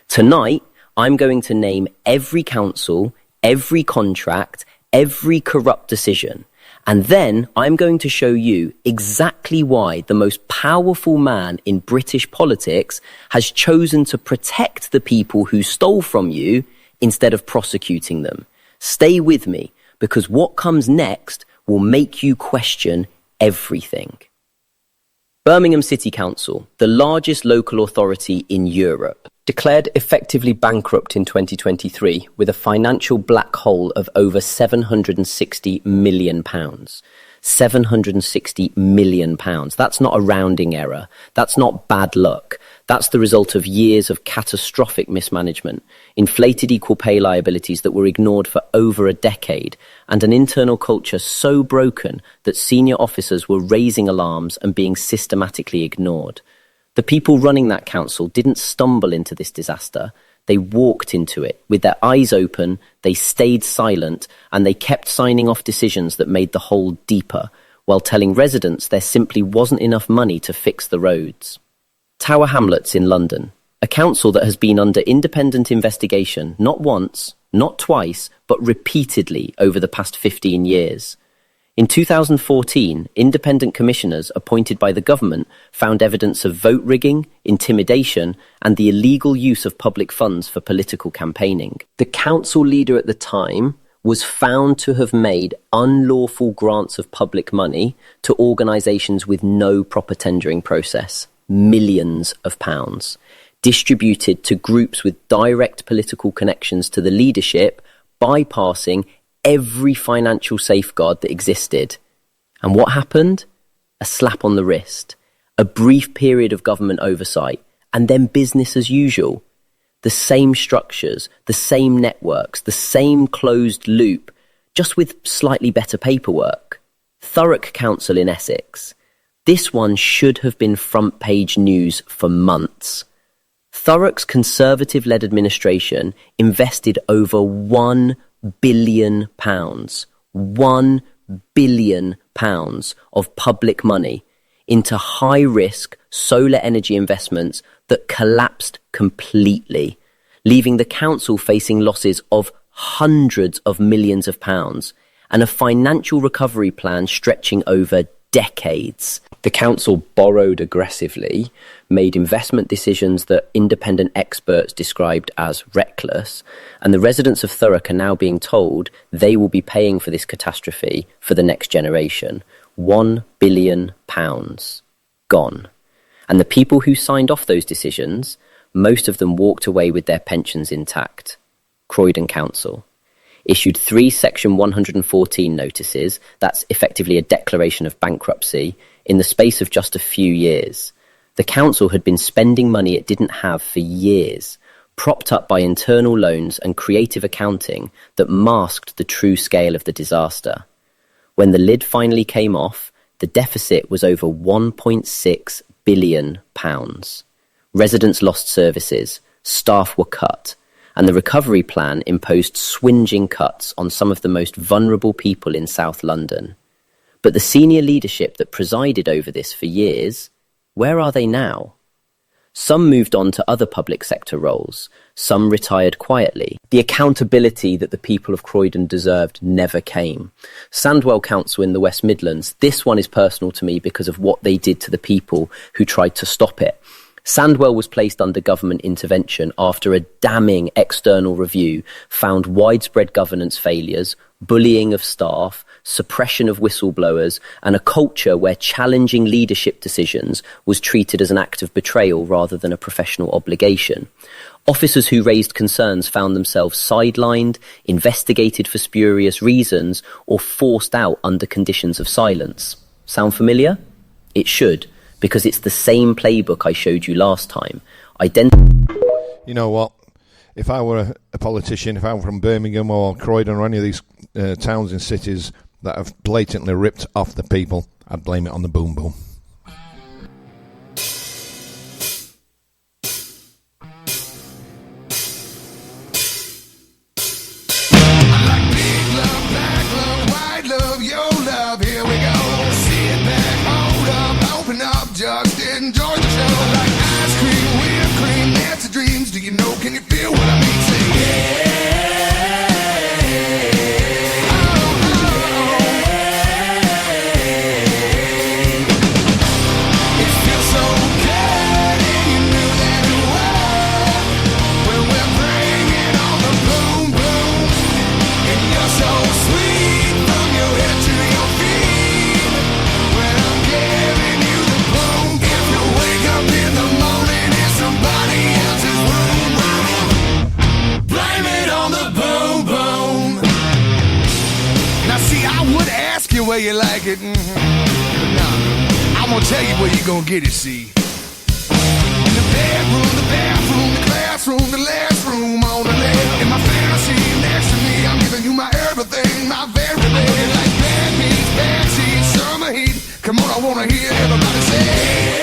Tonight, I'm going to name every council, every contract, every corrupt decision. And then I'm going to show you exactly why the most powerful man in British politics has chosen to protect the people who stole from you instead of prosecuting them. Stay with me, because what comes next will make you question everything. Birmingham City Council, the largest local authority in Europe, declared effectively bankrupt in 2023 with a financial black hole of over £760 million. £760 million. That's not a rounding error. That's not bad luck. That's the result of years of catastrophic mismanagement, inflated equal pay liabilities that were ignored for over a decade, and an internal culture so broken that senior officers were raising alarms and being systematically ignored. The people running that council didn't stumble into this disaster. They walked into it. With their eyes open, they stayed silent, and they kept signing off decisions that made the hole deeper, while telling residents there simply wasn't enough money to fix the roads. Tower Hamlets in London, a council that has been under independent investigation not once, not twice, but repeatedly over the past 15 years. In 2014, independent commissioners appointed by the government found evidence of vote rigging, intimidation, and the illegal use of public funds for political campaigning. The council leader at the time was found to have made unlawful grants of public money to organisations with no proper tendering process, millions of pounds, distributed to groups with direct political connections to the leadership, bypassing every financial safeguard that existed. And what happened? A slap on the wrist, a brief period of government oversight, and then business as usual. The same structures, the same networks, the same closed loop, just with slightly better paperwork. Thurrock Council in Essex. This one should have been front page news for months. Thurrock's Conservative-led administration invested over £1 billion. £1 billion of public money into high-risk solar energy investments that collapsed completely, leaving the council facing losses of hundreds of millions of pounds and a financial recovery plan stretching over decades. The council borrowed aggressively, made investment decisions that independent experts described as reckless, and the residents of Thurrock are now being told they will be paying for this catastrophe for the next generation. £1 billion gone. And the people who signed off those decisions, most of them walked away with their pensions intact. Croydon Council issued 3 Section 114 notices, that's effectively a declaration of bankruptcy, in the space of just a few years. The council had been spending money it didn't have for years, propped up by internal loans and creative accounting that masked the true scale of the disaster. When the lid finally came off, the deficit was over £1.6 billion. Residents lost services, staff were cut, and the recovery plan imposed swinging cuts on some of the most vulnerable people in South London. But the senior leadership that presided over this for years, where are they now? Some moved on to other public sector roles, some retired quietly. The accountability that the people of Croydon deserved never came. Sandwell Council in the West Midlands, this one is personal to me because of what they did to the people who tried to stop it. Sandwell was placed under government intervention after a damning external review found widespread governance failures, bullying of staff, suppression of whistleblowers, and a culture where challenging leadership decisions was treated as an act of betrayal rather than a professional obligation. Officers who raised concerns found themselves sidelined, investigated for spurious reasons, or forced out under conditions of silence. Sound familiar? It should, because it's the same playbook I showed you last time. You know what? If I were a politician, if I were from Birmingham or Croydon or any of these towns and cities that have blatantly ripped off the people, I'd blame it on the boom boom. Just enjoy the show. I like ice cream, whipped cream, that's the dreams. Do you know, can you feel what I mean? Say yeah. It feels so good and you knew that it was. When we're bringing on the boom boom. And you're so sweet from your head to your feet. When I'm giving you the wake up in the morning in somebody else's room. Blame it on the boom boom. Now see, I would ask you where you like it. Nah, I'm gonna tell you where you gonna get it, see. In the bedroom, the bathroom, the classroom, the last room on the left. In my fantasy next to me, I'm giving you my everything, my very best. Like bad beats, bad seeds, summer heat. Come on, I wanna hear everybody say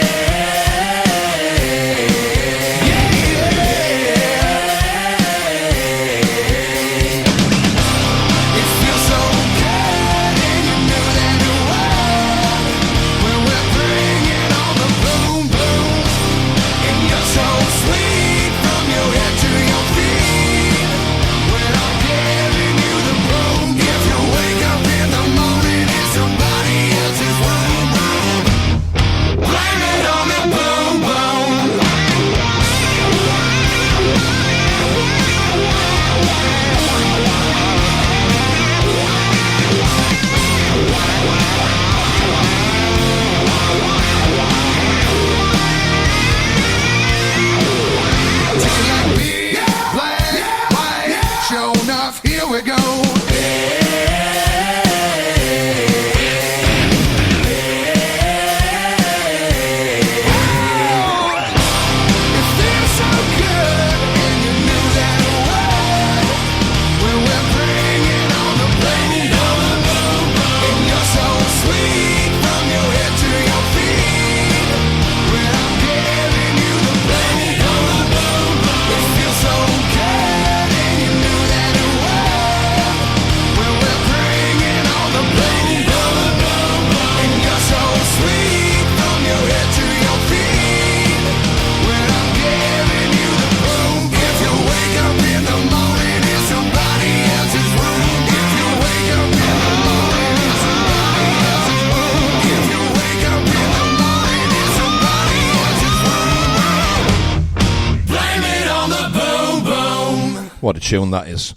What a tune that is.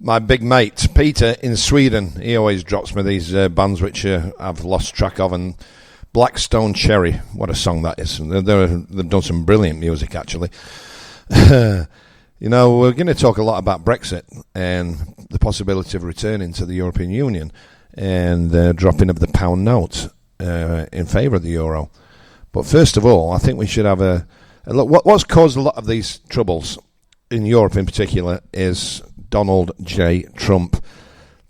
My big mate, Peter, in Sweden, he always drops me these bands which I've lost track of, and Blackstone Cherry, what a song that is. They've done some brilliant music, actually. You know, we're going to talk a lot about Brexit and the possibility of returning to the European Union and the dropping of the pound note in favour of the euro. But first of all, I think we should have a look. What's caused a lot of these troubles in Europe in particular, is Donald J. Trump,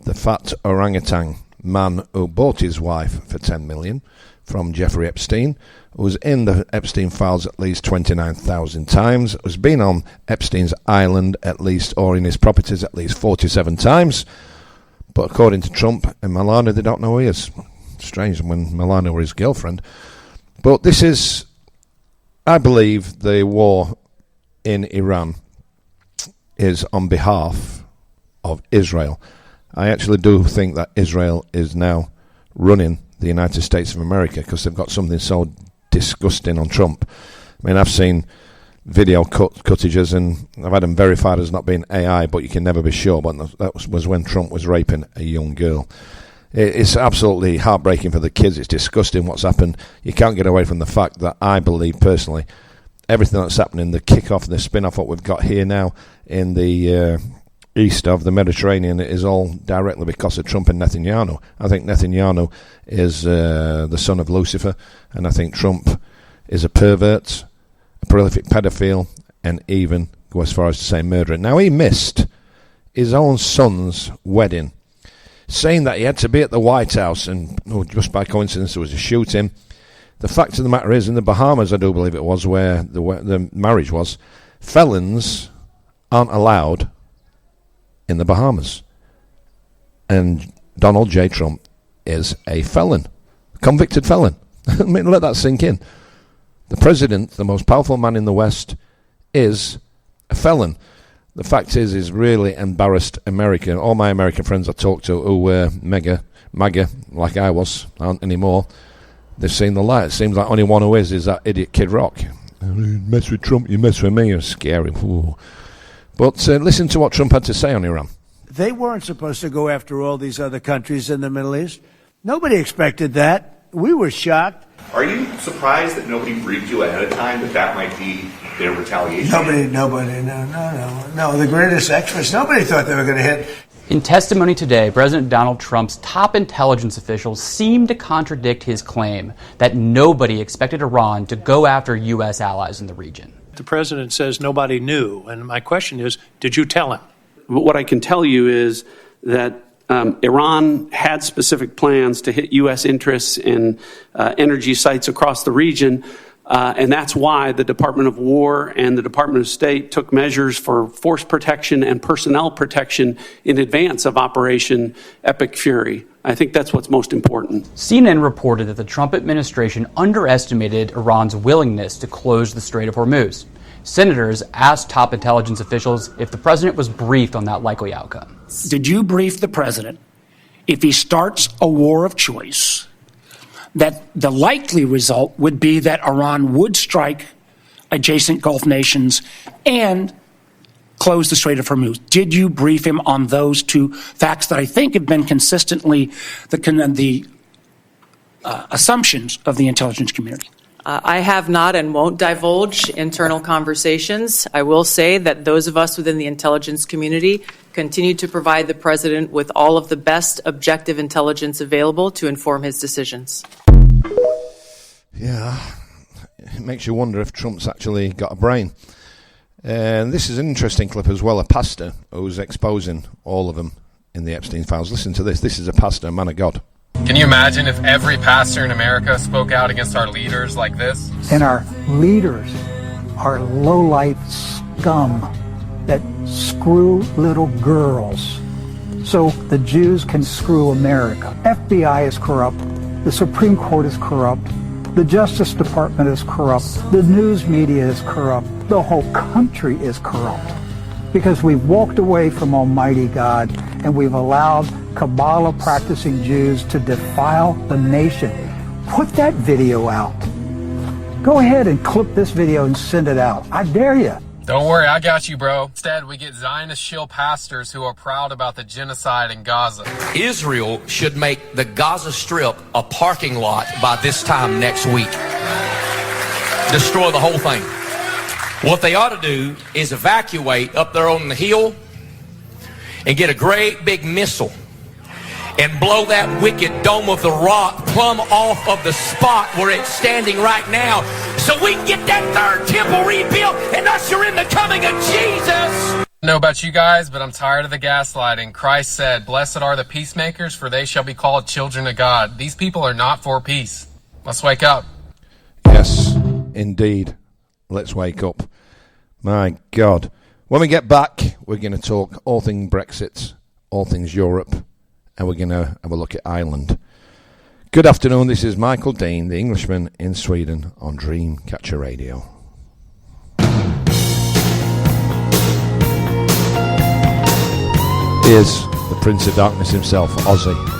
the fat orangutan man who bought his wife for $10 million from Jeffrey Epstein, who was in the Epstein files at least 29,000 times, who's been on Epstein's island at least, or in his properties at least 47 times. But according to Trump and Melania, they don't know who he is. Strange when Melania were his girlfriend. But this is, I believe, the war in Iran is on behalf of Israel. I actually do think that Israel is now running the United States of America because they've got something so disgusting on Trump. I mean, I've seen video cottages, and I've had them verified as not being AI, but you can never be sure. But that was when Trump was raping a young girl. It's absolutely heartbreaking for the kids. It's disgusting what's happened. You can't get away from the fact that I believe personally everything that's happening, the kick-off, the spin-off, what we've got here now in the east of the Mediterranean, is all directly because of Trump and Netanyahu. I think Netanyahu is the son of Lucifer, and I think Trump is a pervert, a prolific pedophile, and even go as far as to say murderer. Now, he missed his own son's wedding, saying that he had to be at the White House, and just by coincidence there was a shooting. The fact of the matter is, in the Bahamas, I do believe it was, where the marriage was, felons aren't allowed in the Bahamas. And Donald J. Trump is a felon, convicted felon. I mean, let that sink in. The president, the most powerful man in the West, is a felon. The fact is, he's really embarrassed America. All my American friends I talk to who were MAGA, like I was, aren't anymore. They've seen the light. It seems like only one who is that idiot Kid Rock. You mess with Trump, you mess with me. It's scary. Ooh. But listen to what Trump had to say on Iran. They weren't supposed to go after all these other countries in the Middle East. Nobody expected that. We were shocked. Are you surprised that nobody briefed you ahead of time that might be their retaliation? Nobody, no. The greatest experts, nobody thought they were going to hit. In testimony today, President Donald Trump's top intelligence officials seemed to contradict his claim that nobody expected Iran to go after U.S. allies in the region. The president says nobody knew, and my question is, did you tell him? What I can tell you is that Iran had specific plans to hit U.S. interests in energy sites across the region, and that's why the Department of War and the Department of State took measures for force protection and personnel protection in advance of Operation Epic Fury. I think that's what's most important. CNN reported that the Trump administration underestimated Iran's willingness to close the Strait of Hormuz. Senators asked top intelligence officials if the president was briefed on that likely outcome. Did you brief the president if he starts a war of choice that the likely result would be that Iran would strike adjacent Gulf nations and close the Strait of Hormuz? Did you brief him on those two facts that I think have been consistently the assumptions of the intelligence community? I have not and won't divulge internal conversations. I will say that those of us within the intelligence community continue to provide the president with all of the best objective intelligence available to inform his decisions. Yeah, it makes you wonder if Trump's actually got a brain. And this is an interesting clip as well, a pastor who's exposing all of them in the Epstein files. Listen to this. This is a pastor, a man of God. Can you imagine if every pastor in America spoke out against our leaders like this? And our leaders are low-life scum that screw little girls so the Jews can screw America. FBI is corrupt. The Supreme Court is corrupt. The Justice Department is corrupt. The news media is corrupt. The whole country is corrupt because we've walked away from Almighty God and we've allowed Kabbalah practicing Jews to defile the nation. Put that video out. Go ahead and clip this video and send it out. I dare you. Don't worry, I got you, bro. Instead, we get Zionist shill pastors who are proud about the genocide in Gaza. Israel should make the Gaza Strip a parking lot by this time next week. Destroy the whole thing. What they ought to do is evacuate up there on the hill and get a great big missile and blow that wicked dome of the rock plumb off of the spot where it's standing right now so we can get that third temple rebuilt and usher in the coming of Jesus. I don't know about you guys, but I'm tired of the gaslighting. Christ said, "Blessed are the peacemakers, for they shall be called children of God." These people are not for peace. Let's wake up. Yes, indeed. Let's wake up. My God. When we get back, we're going to talk all things Brexit, all things Europe, and we're going to have a look at Ireland. Good afternoon, this is Michael Dean, the Englishman in Sweden on Dreamcatcher Radio. Here's the Prince of Darkness himself, Ozzy.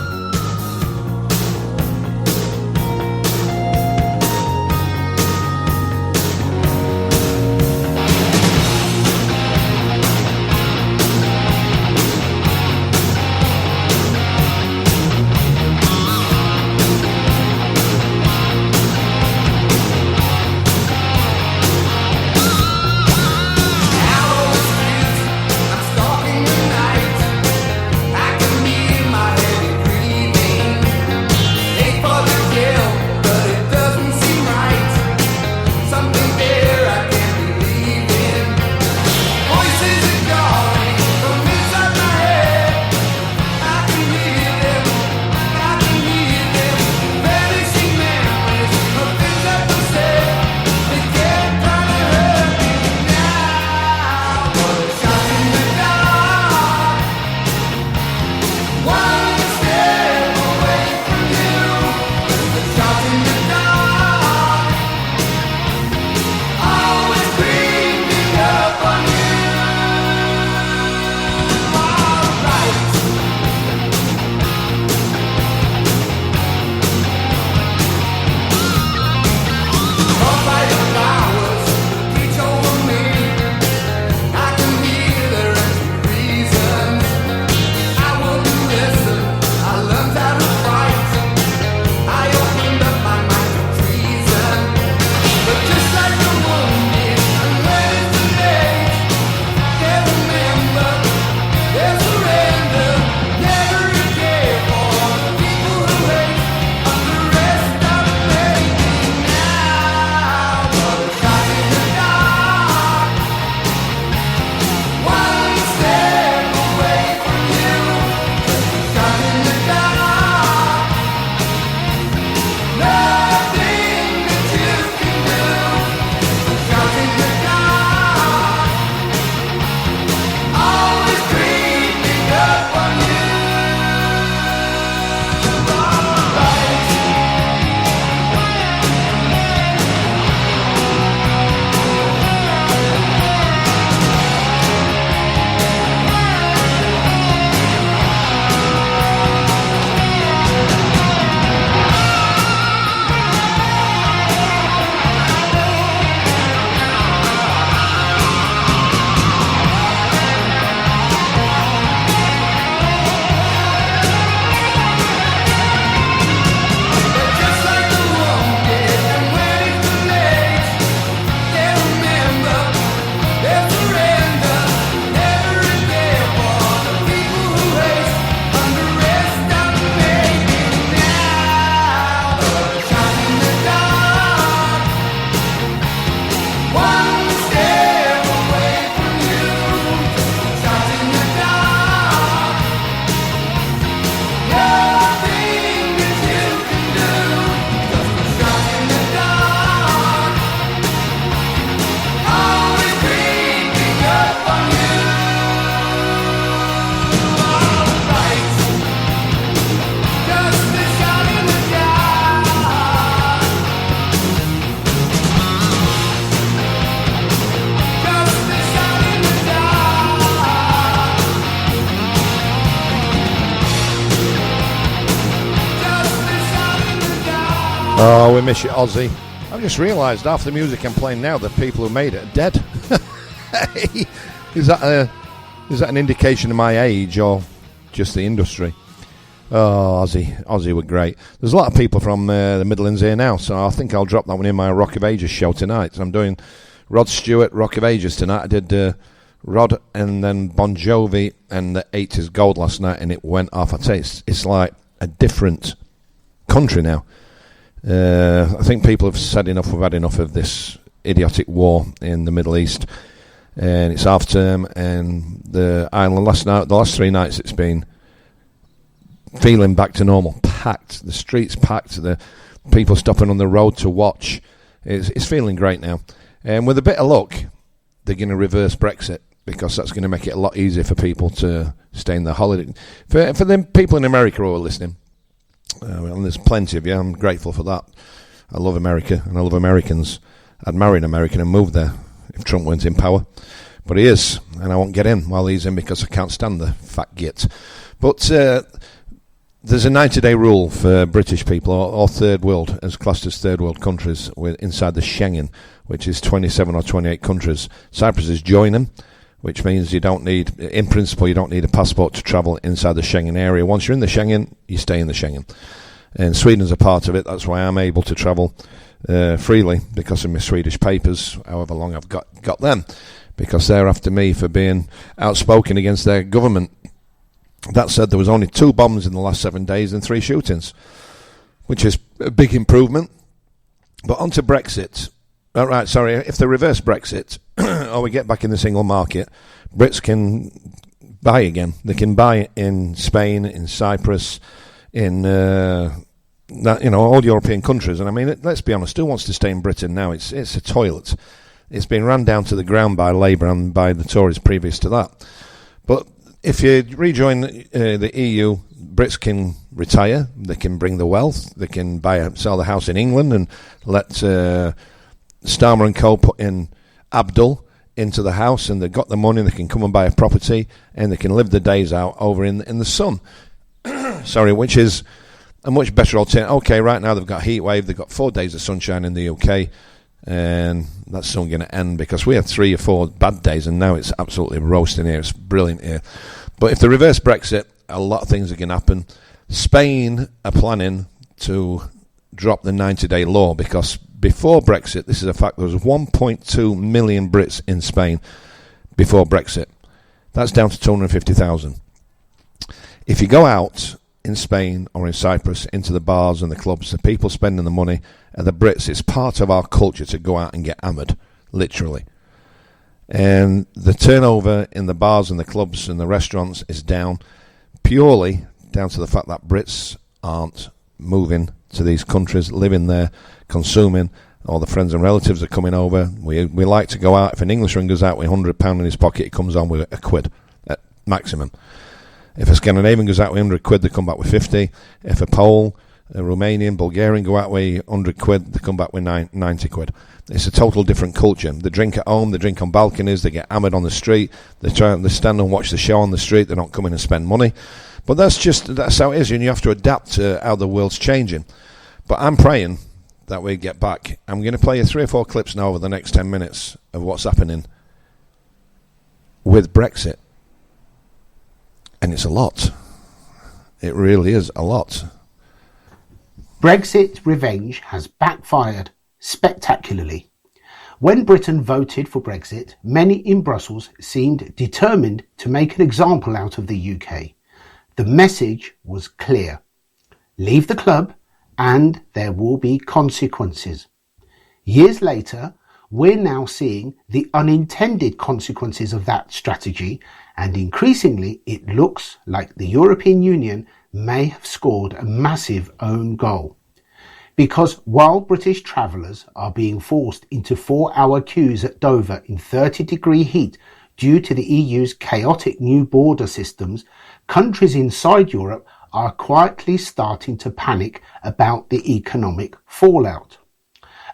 Oh, we miss you, Ozzy. I've just realised half the music I'm playing now, the people who made it are dead. Hey, is that an indication of my age or just the industry? Oh, Ozzy were great. There's a lot of people from the Midlands here now, so I think I'll drop that one in my Rock of Ages show tonight. So I'm doing Rod Stewart, Rock of Ages tonight. I did Rod and then Bon Jovi and the 80s Gold last night, and it went off. I tell you, it's like a different country now. I think people have said enough. We've had enough of this idiotic war in the Middle East, and it's half term, and the island the last 3 nights, it's been feeling back to normal. Packed, the streets packed, the people stopping on the road to watch. It's feeling great now, and with a bit of luck, they're going to reverse Brexit, because that's going to make it a lot easier for people to stay in their holiday. For the people in America who are listening, and there's plenty of you, I'm grateful for that. I love America, and I love Americans. I'd marry an American and move there if Trump weren't in power. But he is, and I won't get in while he's in, because I can't stand the fat git. But there's a 90-day rule for British people, or third world, as classed as third world countries, inside the Schengen, which is 27 or 28 countries. Cyprus is joining, which means you don't need, in principle, you don't need a passport to travel inside the Schengen area. Once you're in the Schengen, you stay in the Schengen. And Sweden's a part of it. That's why I'm able to travel freely, because of my Swedish papers, however long I've got them, because they're after me for being outspoken against their government. That said, there was only 2 bombs in the last 7 days and 3 shootings, which is a big improvement. But on to Brexit. If they reverse Brexit, or we get back in the single market, Brits can buy again. They can buy in Spain, in Cyprus, in all European countries. And I mean, let's be honest, who wants to stay in Britain now? It's a toilet. It's been ran down to the ground by Labour and by the Tories previous to that. But if you rejoin the EU, Brits can retire. They can bring the wealth. They can sell the house in England and let Starmer and Co. put in Abdul into the house, and they've got the money. They can come and buy a property, and they can live the days out over in the sun. Which is a much better alternative. Okay, right now they've got heat wave. They've got 4 days of sunshine in the UK, and that's soon going to end, because we had 3 or 4 bad days, and now it's absolutely roasting here. It's brilliant here. But if they reverse Brexit, a lot of things are going to happen. Spain are planning to drop the 90-day law, because before Brexit, this is a fact, there was 1.2 million Brits in Spain before Brexit. That's down to 250,000. If you go out in Spain or in Cyprus into the bars and the clubs, the people spending the money are the Brits. It's part of our culture to go out and get hammered, literally. And the turnover in the bars and the clubs and the restaurants is down, purely down to the fact that Brits aren't moving to these countries, living there, consuming. All the friends and relatives are coming over. We like to go out. If an Englishman goes out with £100 in his pocket, he comes on with £1 at maximum. If a Scandinavian goes out with £100, they come back with 50. If a Pole, a Romanian, Bulgarian go out with £100, they come back with 90 quid. It's a total different culture. They drink at home, they drink on balconies, they get hammered on the street, they stand and watch the show on the street, they don't come in and spend money. But that's how it is, and you have to adapt to how the world's changing. But I'm praying that we get back. I'm going to play you 3 or 4 clips now over the next 10 minutes of what's happening with Brexit. And it's a lot. It really is a lot. Brexit revenge has backfired spectacularly. When Britain voted for Brexit, many in Brussels seemed determined to make an example out of the UK. The message was clear. Leave the club and there will be consequences. Years later, we're now seeing the unintended consequences of that strategy, and increasingly it looks like the European Union may have scored a massive own goal. Because while British travellers are being forced into 4-hour queues at Dover in 30-degree heat due to the EU's chaotic new border systems, countries inside Europe are quietly starting to panic about the economic fallout.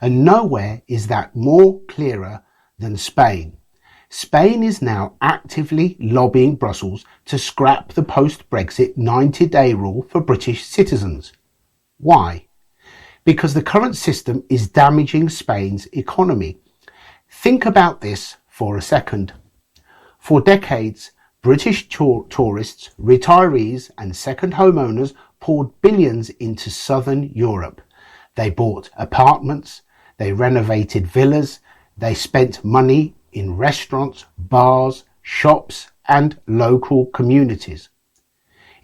And nowhere is that more clearer than Spain. Spain is now actively lobbying Brussels to scrap the post-Brexit 90-day rule for British citizens. Why? Because the current system is damaging Spain's economy. Think about this for a second. For decades, British tourists, retirees and second homeowners poured billions into southern Europe. They bought apartments, they renovated villas, they spent money in restaurants, bars, shops and local communities.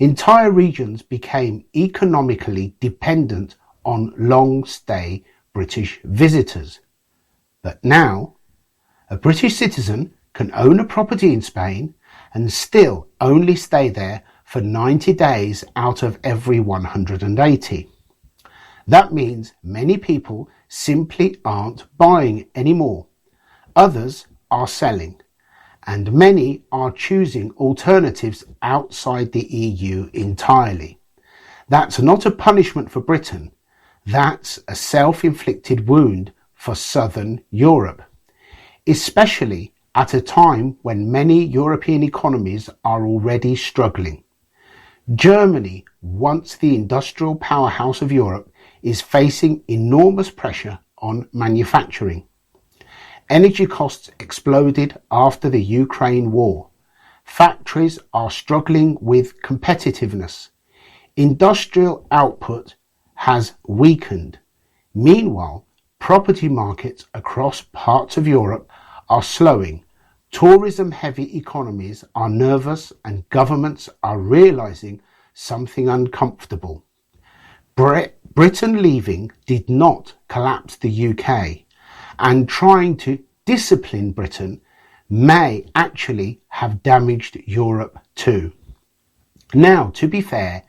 Entire regions became economically dependent on long-stay British visitors. But now, a British citizen can own a property in Spain and still only stay there for 90 days out of every 180. That means many people simply aren't buying anymore. Others are selling, and many are choosing alternatives outside the EU entirely. That's not a punishment for Britain. That's a self-inflicted wound for Southern Europe, especially at a time when many European economies are already struggling. Germany, once the industrial powerhouse of Europe, is facing enormous pressure on manufacturing. Energy costs exploded after the Ukraine war. Factories are struggling with competitiveness. Industrial output has weakened. Meanwhile, property markets across parts of Europe are slowing. Tourism-heavy economies are nervous and governments are realizing something uncomfortable. Britain leaving did not collapse the UK, and trying to discipline Britain may actually have damaged Europe too. Now, to be fair,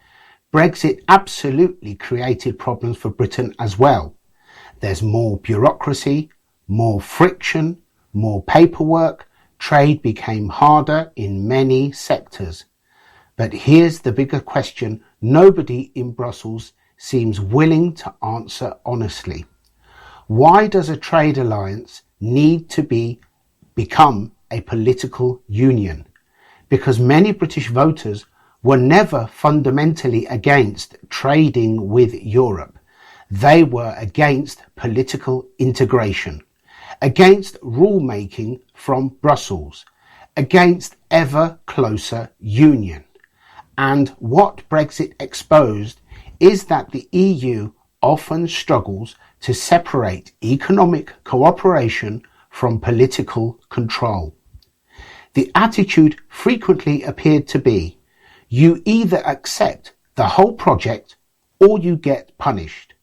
Brexit absolutely created problems for Britain as well. There's more bureaucracy, more friction, more paperwork. Trade became harder in many sectors. But here's the bigger question nobody in Brussels seems willing to answer honestly. Why does a trade alliance need to become a political union? Because many British voters were never fundamentally against trading with Europe. They were against political integration, against rule-making from Brussels, against ever closer union. And what Brexit exposed is that the EU often struggles to separate economic cooperation from political control. The attitude frequently appeared to be, you either accept the whole project or you get punished.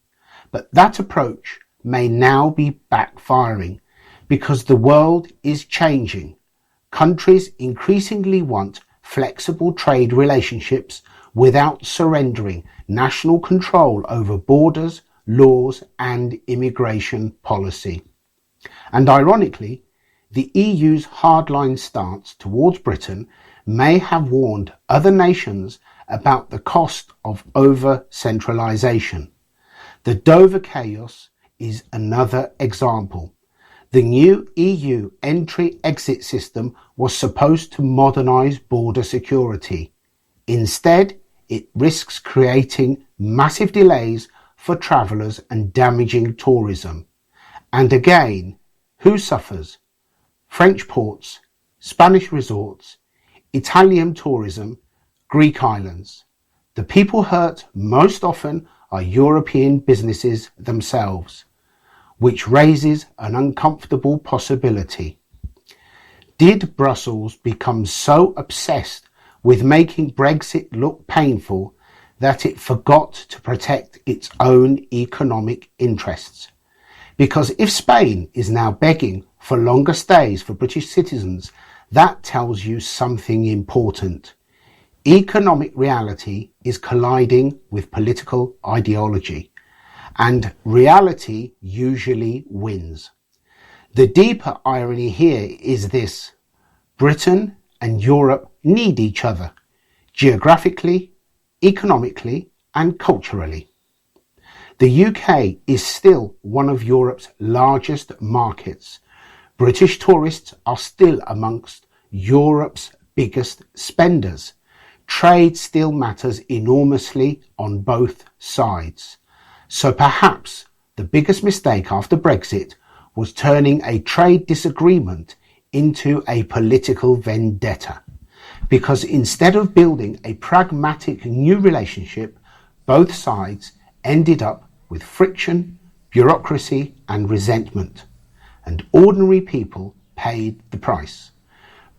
But that approach may now be backfiring because the world is changing. Countries increasingly want flexible trade relationships without surrendering national control over borders, laws and immigration policy. And ironically, the EU's hardline stance towards Britain may have warned other nations about the cost of over-centralisation. The Dover chaos is another example. The new EU entry-exit system was supposed to modernise border security. Instead, it risks creating massive delays for travellers and damaging tourism. And again, who suffers? French ports, Spanish resorts, Italian tourism, Greek islands. The people hurt most often are European businesses themselves, which raises an uncomfortable possibility. Did Brussels become so obsessed with making Brexit look painful that it forgot to protect its own economic interests? Because if Spain is now begging for longer stays for British citizens, that tells you something important. Economic reality is colliding with political ideology, and reality usually wins. The deeper irony here is this: Britain and Europe need each other, geographically, economically, and culturally. The UK is still one of Europe's largest markets. British tourists are still amongst Europe's biggest spenders. Trade still matters enormously on both sides. So perhaps the biggest mistake after Brexit was turning a trade disagreement into a political vendetta. Because instead of building a pragmatic new relationship, both sides ended up with friction, bureaucracy and resentment. And ordinary people paid the price.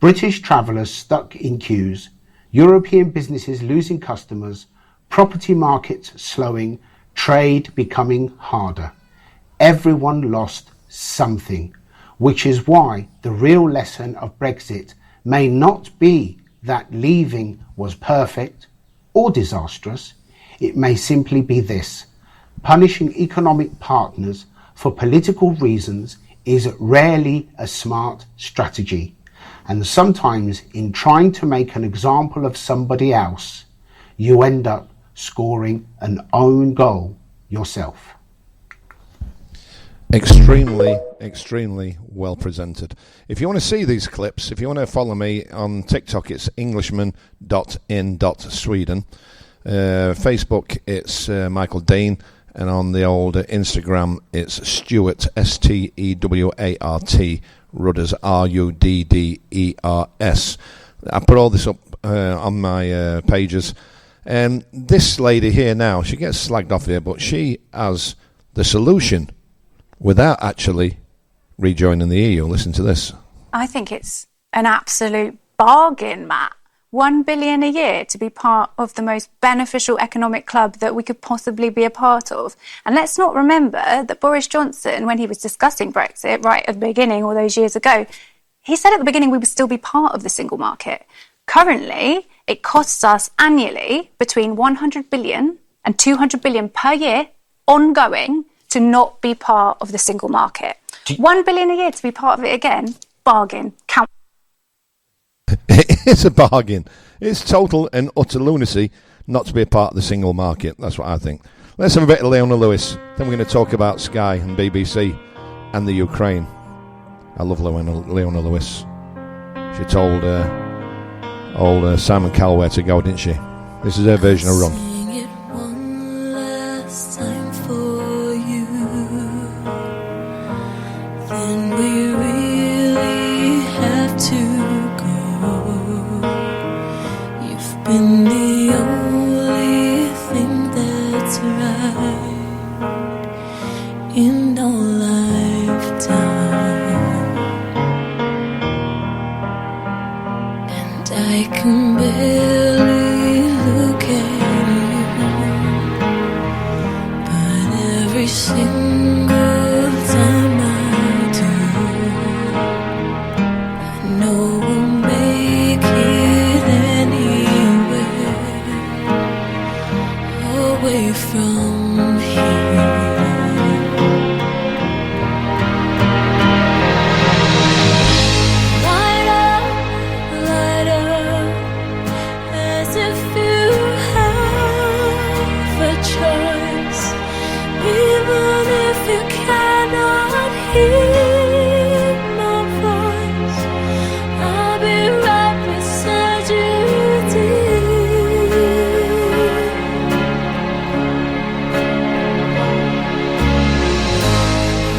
British travellers stuck in queues, European businesses losing customers, property markets slowing, trade becoming harder. Everyone lost something, which is why the real lesson of Brexit may not be that leaving was perfect or disastrous. It may simply be this: punishing economic partners for political reasons is rarely a smart strategy. And sometimes in trying to make an example of somebody else, you end up scoring an own goal yourself. Extremely well presented. If you want to see these clips, if you want to follow me on TikTok, it's Englishman.in.Sweden. Facebook, it's Michael Dean. And on the old Instagram, it's Stuart, Stewart, Rudders, Rudders. I put all this up on my pages. And this lady here now, she gets slagged off here, but she has the solution without actually rejoining the EU. Listen to this. I think it's an absolute bargain, Matt. $1 billion a year to be part of the most beneficial economic club that we could possibly be a part of. And let's not remember that Boris Johnson, when he was discussing Brexit right at the beginning, all those years ago, he said at the beginning we would still be part of the single market. Currently, it costs us annually between 100 billion and 200 billion per year ongoing to not be part of the single market. $1 billion a year to be part of it again, bargain. Count. It's a bargain. It's total and utter lunacy not to be a part of the single market. That's what I think. Let's have a bit of Leona Lewis. Then we're going to talk about Sky and BBC and the Ukraine. I love Leona Lewis. She told old Simon Cowell where to go, didn't she? This is her version of Run. Sing it one last time for you. Then we really have to go. You've been the only thing that's right in our lifetime. And I can barely look at you, but every single time I do, I know we'll make it anywhere away from here. Light up, as if you have a choice, even if you cannot hear my voice. I'll be right beside you, dear.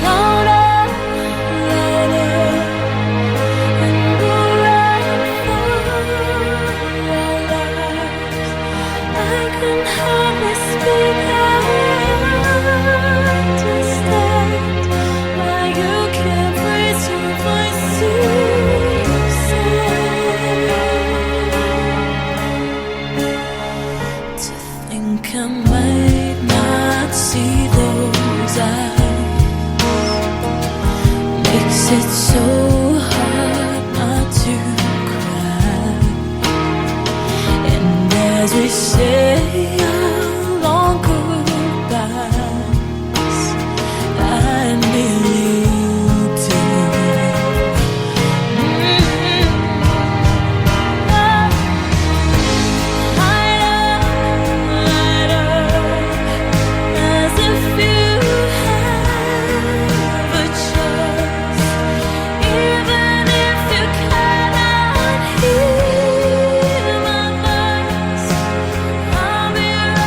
Louder, and we'll run for our lives. I can hardly speak, I understand why you can't raise your voice to say. To think I might not see those eyes makes it so hard not to cry. And as we say our long goodbyes, I nearly do. Light up, as if you have a choice, even if you cannot hear my voice. I'll be right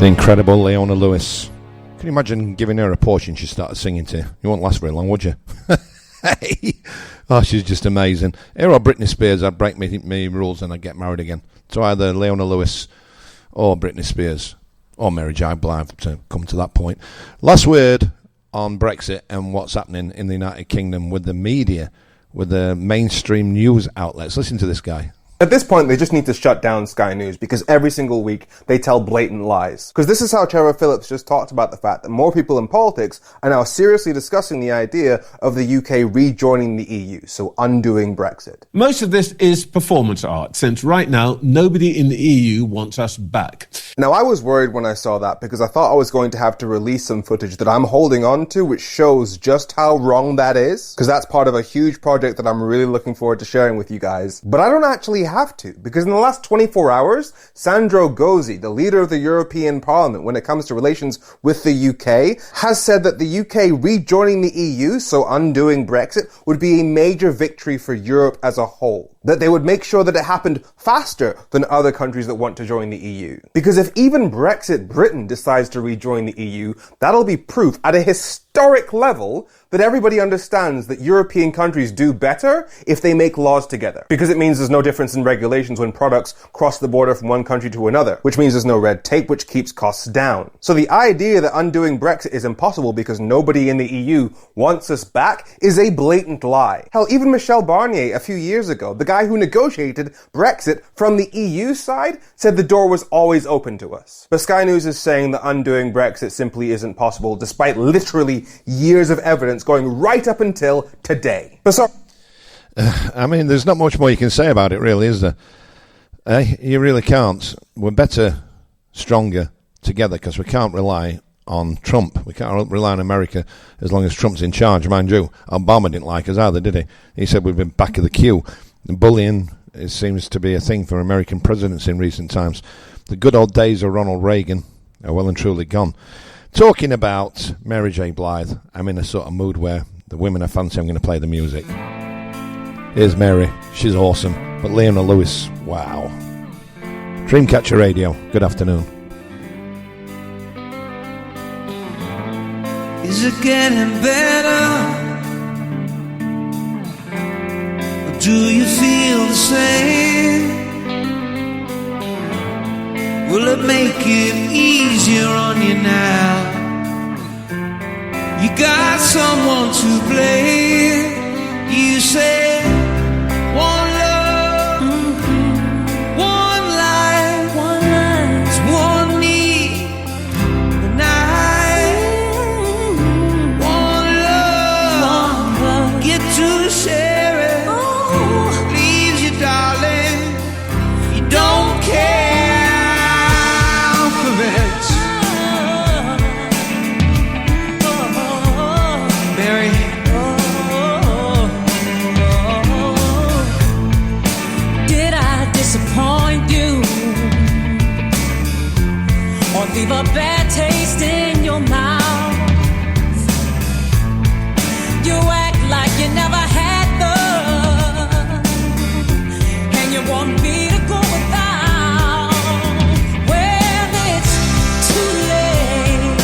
The incredible Leona Lewis. Can you imagine giving her a portion she started singing to? You won't last very long, would you? Hey! Oh, she's just amazing. Here or Britney Spears, I'd break me rules and I'd get married again. So either Leona Lewis or Britney Spears or Mary J. Blige to come to that point. Last word on Brexit and what's happening in the United Kingdom with the media, with the mainstream news outlets. Listen to this guy. At this point, they just need to shut down Sky News because every single week they tell blatant lies. Because this is how Trevor Phillips just talked about the fact that more people in politics are now seriously discussing the idea of the UK rejoining the EU, so undoing Brexit. Most of this is performance art, since right now nobody in the EU wants us back. Now, I was worried when I saw that because I thought I was going to have to release some footage that I'm holding on to which shows just how wrong that is, because that's part of a huge project that I'm really looking forward to sharing with you guys. But I don't actually have to, because in the last 24 hours, Sandro Gozzi, the leader of the European Parliament when it comes to relations with the UK, has said that the UK rejoining the EU, so undoing Brexit, would be a major victory for Europe as a whole. That they would make sure that it happened faster than other countries that want to join the EU. Because if even Brexit Britain decides to rejoin the EU, that'll be proof at a historic level that everybody understands that European countries do better if they make laws together. Because it means there's no difference in regulations when products cross the border from one country to another, which means there's no red tape, which keeps costs down. So the idea that undoing Brexit is impossible because nobody in the EU wants us back is a blatant lie. Hell, even Michel Barnier a few years ago, the guy who negotiated Brexit from the EU side, said the door was always open to us. But Sky News is saying that undoing Brexit simply isn't possible, despite literally years of evidence going right up until today. But so I mean, there's not much more you can say about it, really, is there? You really can't. We're better, stronger together, because we can't rely on Trump. We can't rely on America as long as Trump's in charge. Mind you, Obama didn't like us either, did he? He said we've been back of the queue. Bullying, it seems to be a thing for American presidents in recent times. The good old days of Ronald Reagan are well and truly gone. Talking about Mary J. Blige, I'm in a sort of mood where the women I fancy, I'm going to play the music. Here's Mary, she's awesome. But Leona Lewis, wow. Dreamcatcher Radio, good afternoon. Is it getting better? Or do you feel the same? Will it make it easier on you now? You got someone to blame. You say one love, one life, it's one need, and one love, get to share it. Leaves you, darling, you don't care for it. Mary, did I disappoint you or leave a bad taste in your mouth? You act like you never had love, and you want me to go without. Well, it's too late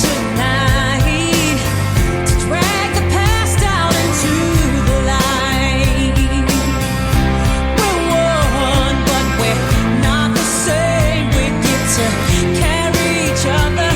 tonight to drag the past out into the light. We're one, but we're not the same. We get to carry each other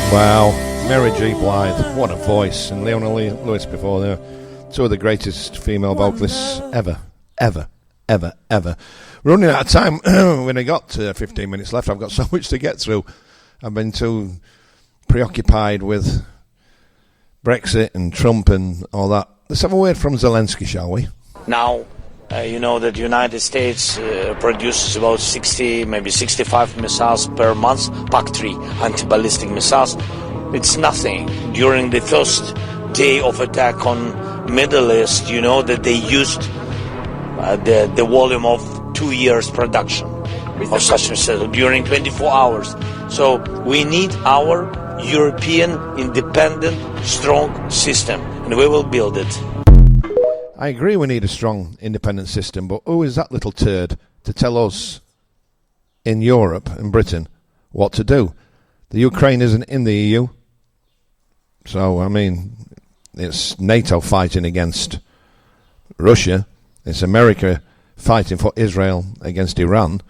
Wow, Mary G. Blige, what a voice, and Leona Lewis before there. Two of the greatest female vocalists ever. We're running out of time. When I got 15 minutes left, I've got so much to get through. I've been too preoccupied with Brexit and Trump and all that. Let's have a word from Zelensky, shall we? Now, you know that the United States produces about 60, maybe 65 missiles per month, PAC-3 anti-ballistic missiles. It's nothing. During the first day of attack on Middle East, you know that they used the volume of 2 years production of such missiles during 24 hours. So we need our European independent, strong system, and we will build it. I agree we need a strong independent system, but who is that little turd to tell us in Europe and Britain what to do? The Ukraine isn't in the EU. So, I mean, it's NATO fighting against Russia. It's America fighting for Israel against Iran.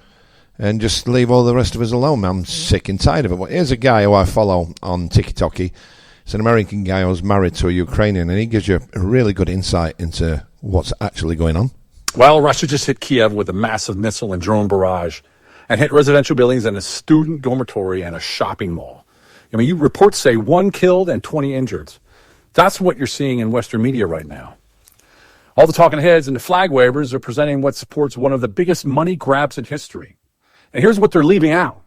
And just leave all the rest of us alone. I'm sick and tired of it. But here's a guy who I follow on TikTok. It's an American guy who's married to a Ukrainian, and he gives you a really good insight into what's actually going on. Well, Russia just hit Kiev with a massive missile and drone barrage and hit residential buildings and a student dormitory and a shopping mall. I mean, reports say 1 killed and 20 injured. That's what you're seeing in Western media right now. All the talking heads and the flag wavers are presenting what supports one of the biggest money grabs in history. And here's what they're leaving out.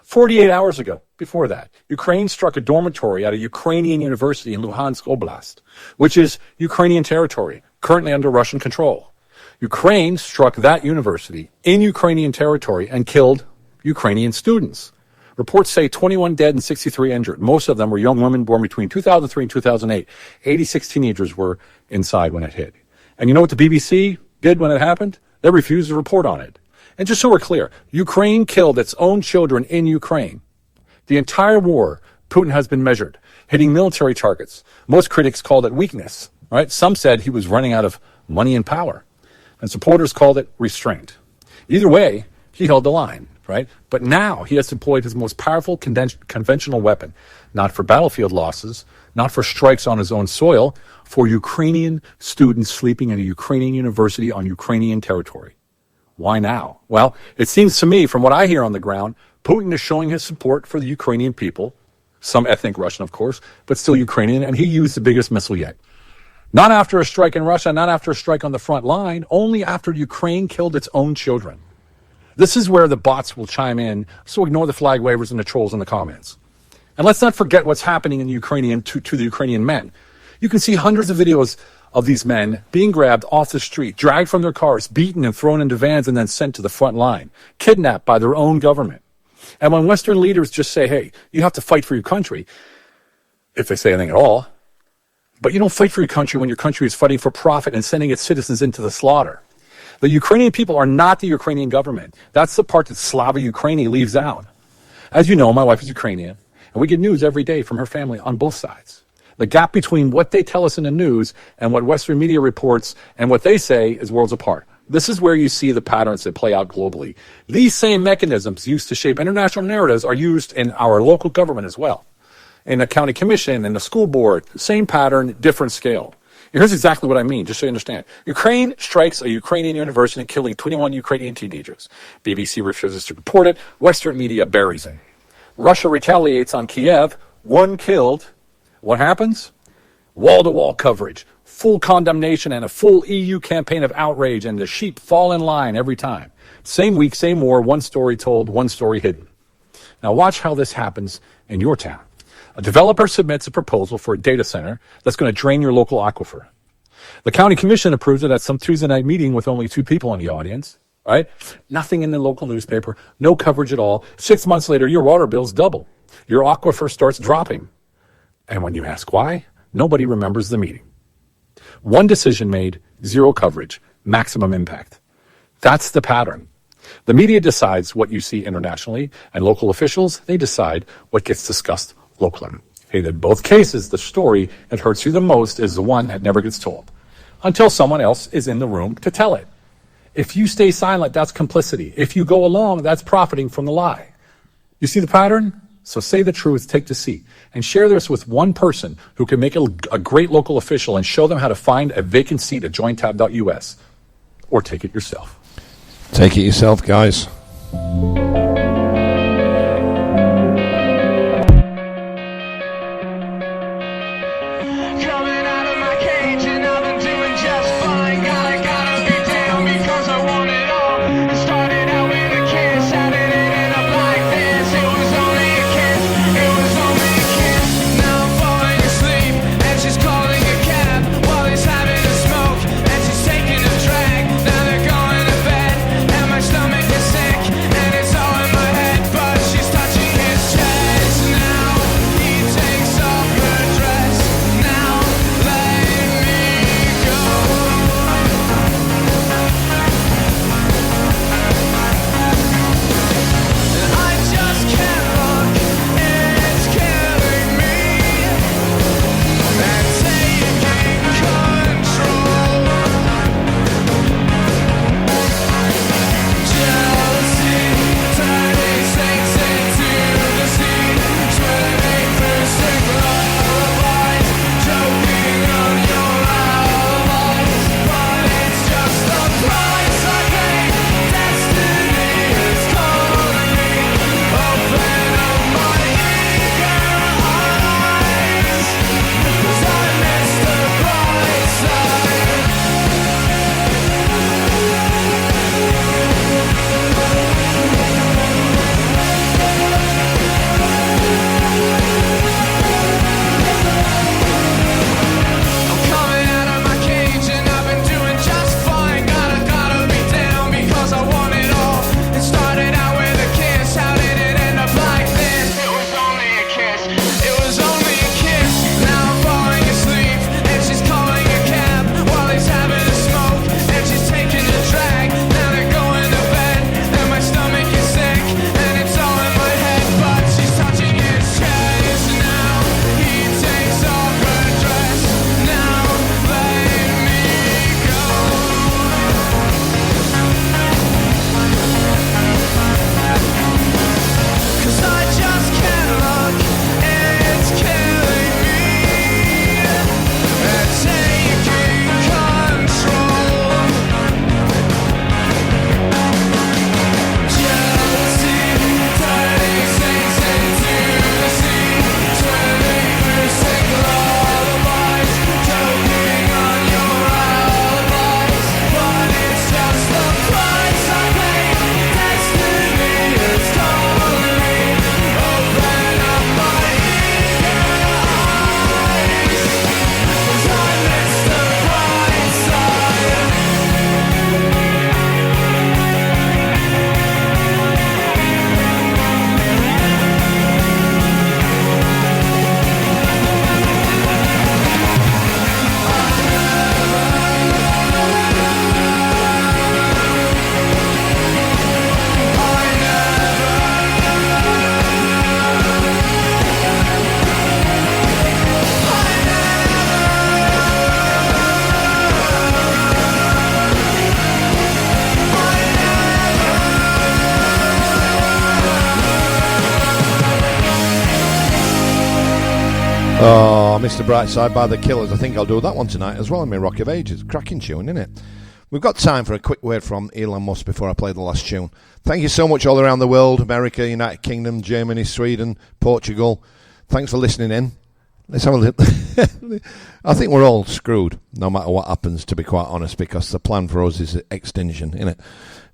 48 hours ago, before that, Ukraine struck a dormitory at a Ukrainian university in Luhansk Oblast, which is Ukrainian territory, currently under Russian control. Ukraine struck that university in Ukrainian territory and killed Ukrainian students. Reports say 21 dead and 63 injured. Most of them were young women born between 2003 and 2008. 86 teenagers were inside when it hit. And you know what the BBC did when it happened? They refused to report on it. And just so we're clear, Ukraine killed its own children in Ukraine. The entire war, Putin has been measured, hitting military targets. Most critics called it weakness, right? Some said he was running out of money and power. And supporters called it restraint. Either way, he held the line, right? But now he has deployed his most powerful conventional weapon, not for battlefield losses, not for strikes on his own soil, for Ukrainian students sleeping in a Ukrainian university on Ukrainian territory. Why now? Well, it seems to me, from what I hear on the ground, Putin is showing his support for the Ukrainian people, some ethnic Russian, of course, but still Ukrainian, and he used the biggest missile yet. Not after a strike in Russia, not after a strike on the front line, only after Ukraine killed its own children. This is where the bots will chime in, so ignore the flag wavers and the trolls in the comments. And let's not forget what's happening in Ukrainian to the Ukrainian men. You can see hundreds of videos of these men being grabbed off the street, dragged from their cars, beaten and thrown into vans, and then sent to the front line, kidnapped by their own government. And when Western leaders just say, hey, you have to fight for your country, if they say anything at all, but you don't fight for your country when your country is fighting for profit and sending its citizens into the slaughter. The Ukrainian people are not the Ukrainian government. That's the part that Slava Ukraini leaves out. As you know, my wife is Ukrainian, and we get news every day from her family on both sides. The gap between what they tell us in the news and what Western media reports and what they say is worlds apart. This is where you see the patterns that play out globally. These same mechanisms used to shape international narratives are used in our local government as well. In the county commission, in the school board, same pattern, different scale. Here's exactly what I mean, just so you understand. Ukraine strikes a Ukrainian university, killing 21 Ukrainian teenagers. BBC refuses to report it. Western media buries it. Russia retaliates on Kiev. 1 killed. What happens? Wall-to-wall coverage, full condemnation, and a full EU campaign of outrage, and the sheep fall in line every time. Same week, same war, one story told, one story hidden. Now watch how this happens in your town. A developer submits a proposal for a data center that's going to drain your local aquifer. The county commission approves it at some Tuesday night meeting with only 2 people in the audience, right? Nothing in the local newspaper, no coverage at all. 6 months later, your water bills double. Your aquifer starts dropping. And when you ask why, nobody remembers the meeting. One decision made, 0 coverage, maximum impact. That's the pattern. The media decides what you see internationally, and local officials, they decide what gets discussed locally. In both cases, the story that hurts you the most is the one that never gets told, until someone else is in the room to tell it. If you stay silent, that's complicity. If you go along, that's profiting from the lie. You see the pattern? So say the truth, take the seat, and share this with one person who can make it a great local official and show them how to find a vacant seat at jointab.us. Or take it yourself. Take it yourself, guys. Oh, Mr Brightside by the Killers. I think I'll do that one tonight as well in my Rock of Ages. Cracking tune, isn't it? We've got time for a quick word from Elon Musk before I play the last tune. Thank you so much all around the world. America, United Kingdom, Germany, Sweden, Portugal. Thanks for listening in. Let's have a little... I think we're all screwed, no matter what happens, to be quite honest, because the plan for us is extinction, isn't it?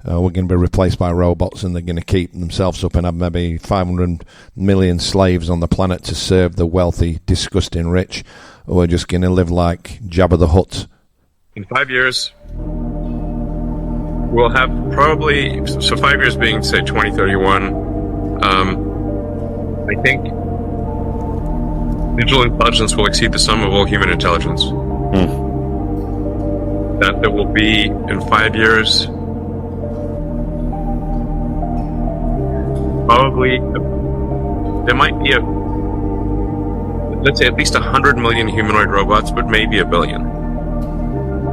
We're going to be replaced by robots, and they're going to keep themselves up and have maybe 500 million slaves on the planet to serve the wealthy, disgusting rich, who are just going to live like Jabba the Hutt. In 5 years, we'll have probably, so 5 years being, say, 2031, I think digital intelligence will exceed the sum of all human intelligence. That there will be, in 5 years, probably, there might be let's say at least 100 million humanoid robots, but maybe 1 billion.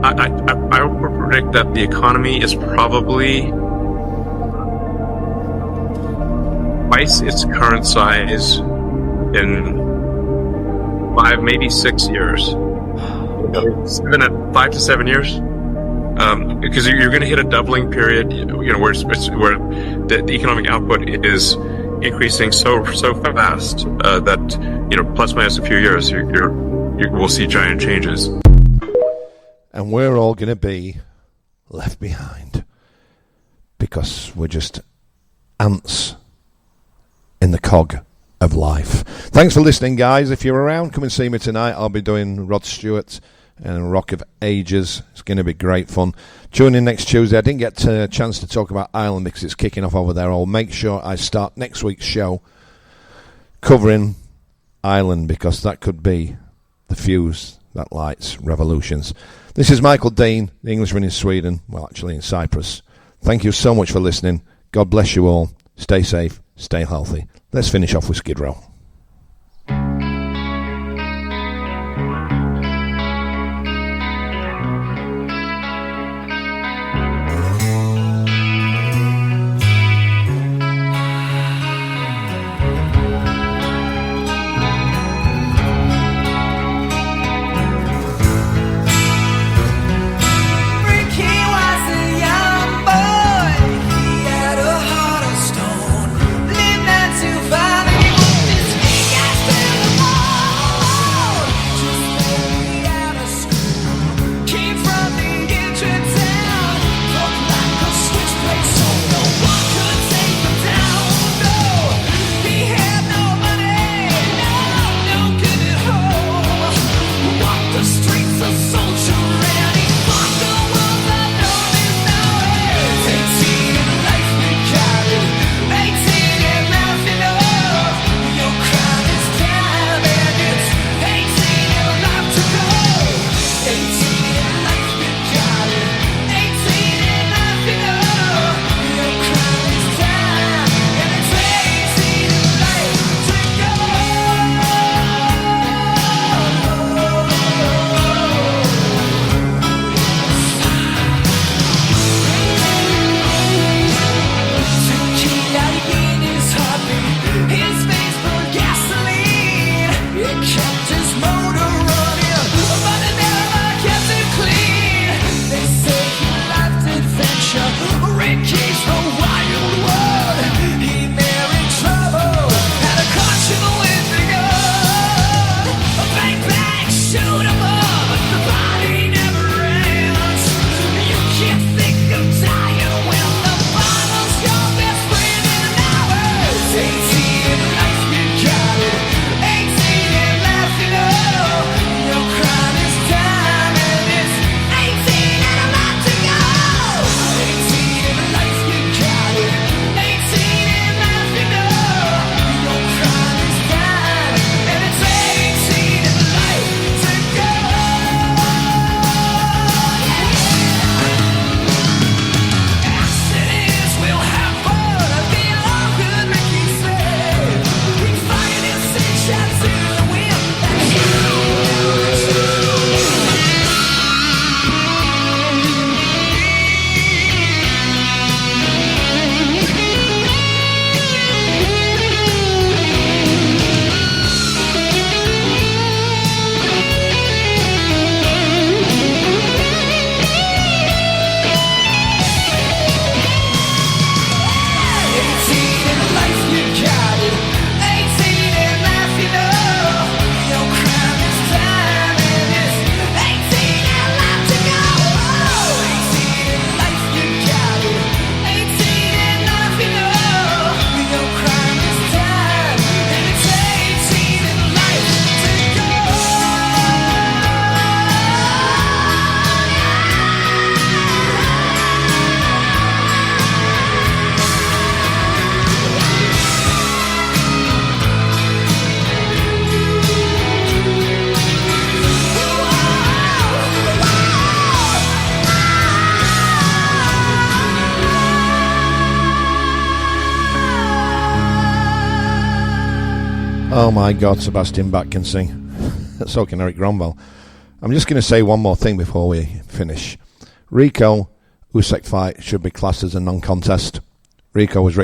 I would predict that the economy is probably twice its current size in 5, maybe 6 years. 5 to 7 years. Because you're going to hit a doubling period, where the economic output is increasing so fast that plus minus a few years, we'll see giant changes. And we're all going to be left behind because we're just ants in the cog of life. Thanks for listening, guys. If you're around, come and see me tonight. I'll be doing Rod Stewart and Rock of Ages. It's going to be great fun. Tune in next Tuesday. I didn't get a chance to talk about Ireland because it's kicking off over there. I'll make sure I start next week's show covering Ireland, because that could be the fuse that lights revolutions. This is Michael Dean, the Englishman in Sweden, well, actually in Cyprus. Thank you so much for listening. God bless you all. Stay safe, stay healthy. Let's finish off with Skid Row. Oh my God, Sebastian Bach can sing. So can Eric Gronville. I'm just going to say one more thing before we finish. Rico Usyk fight should be classed as a non-contest. Rico was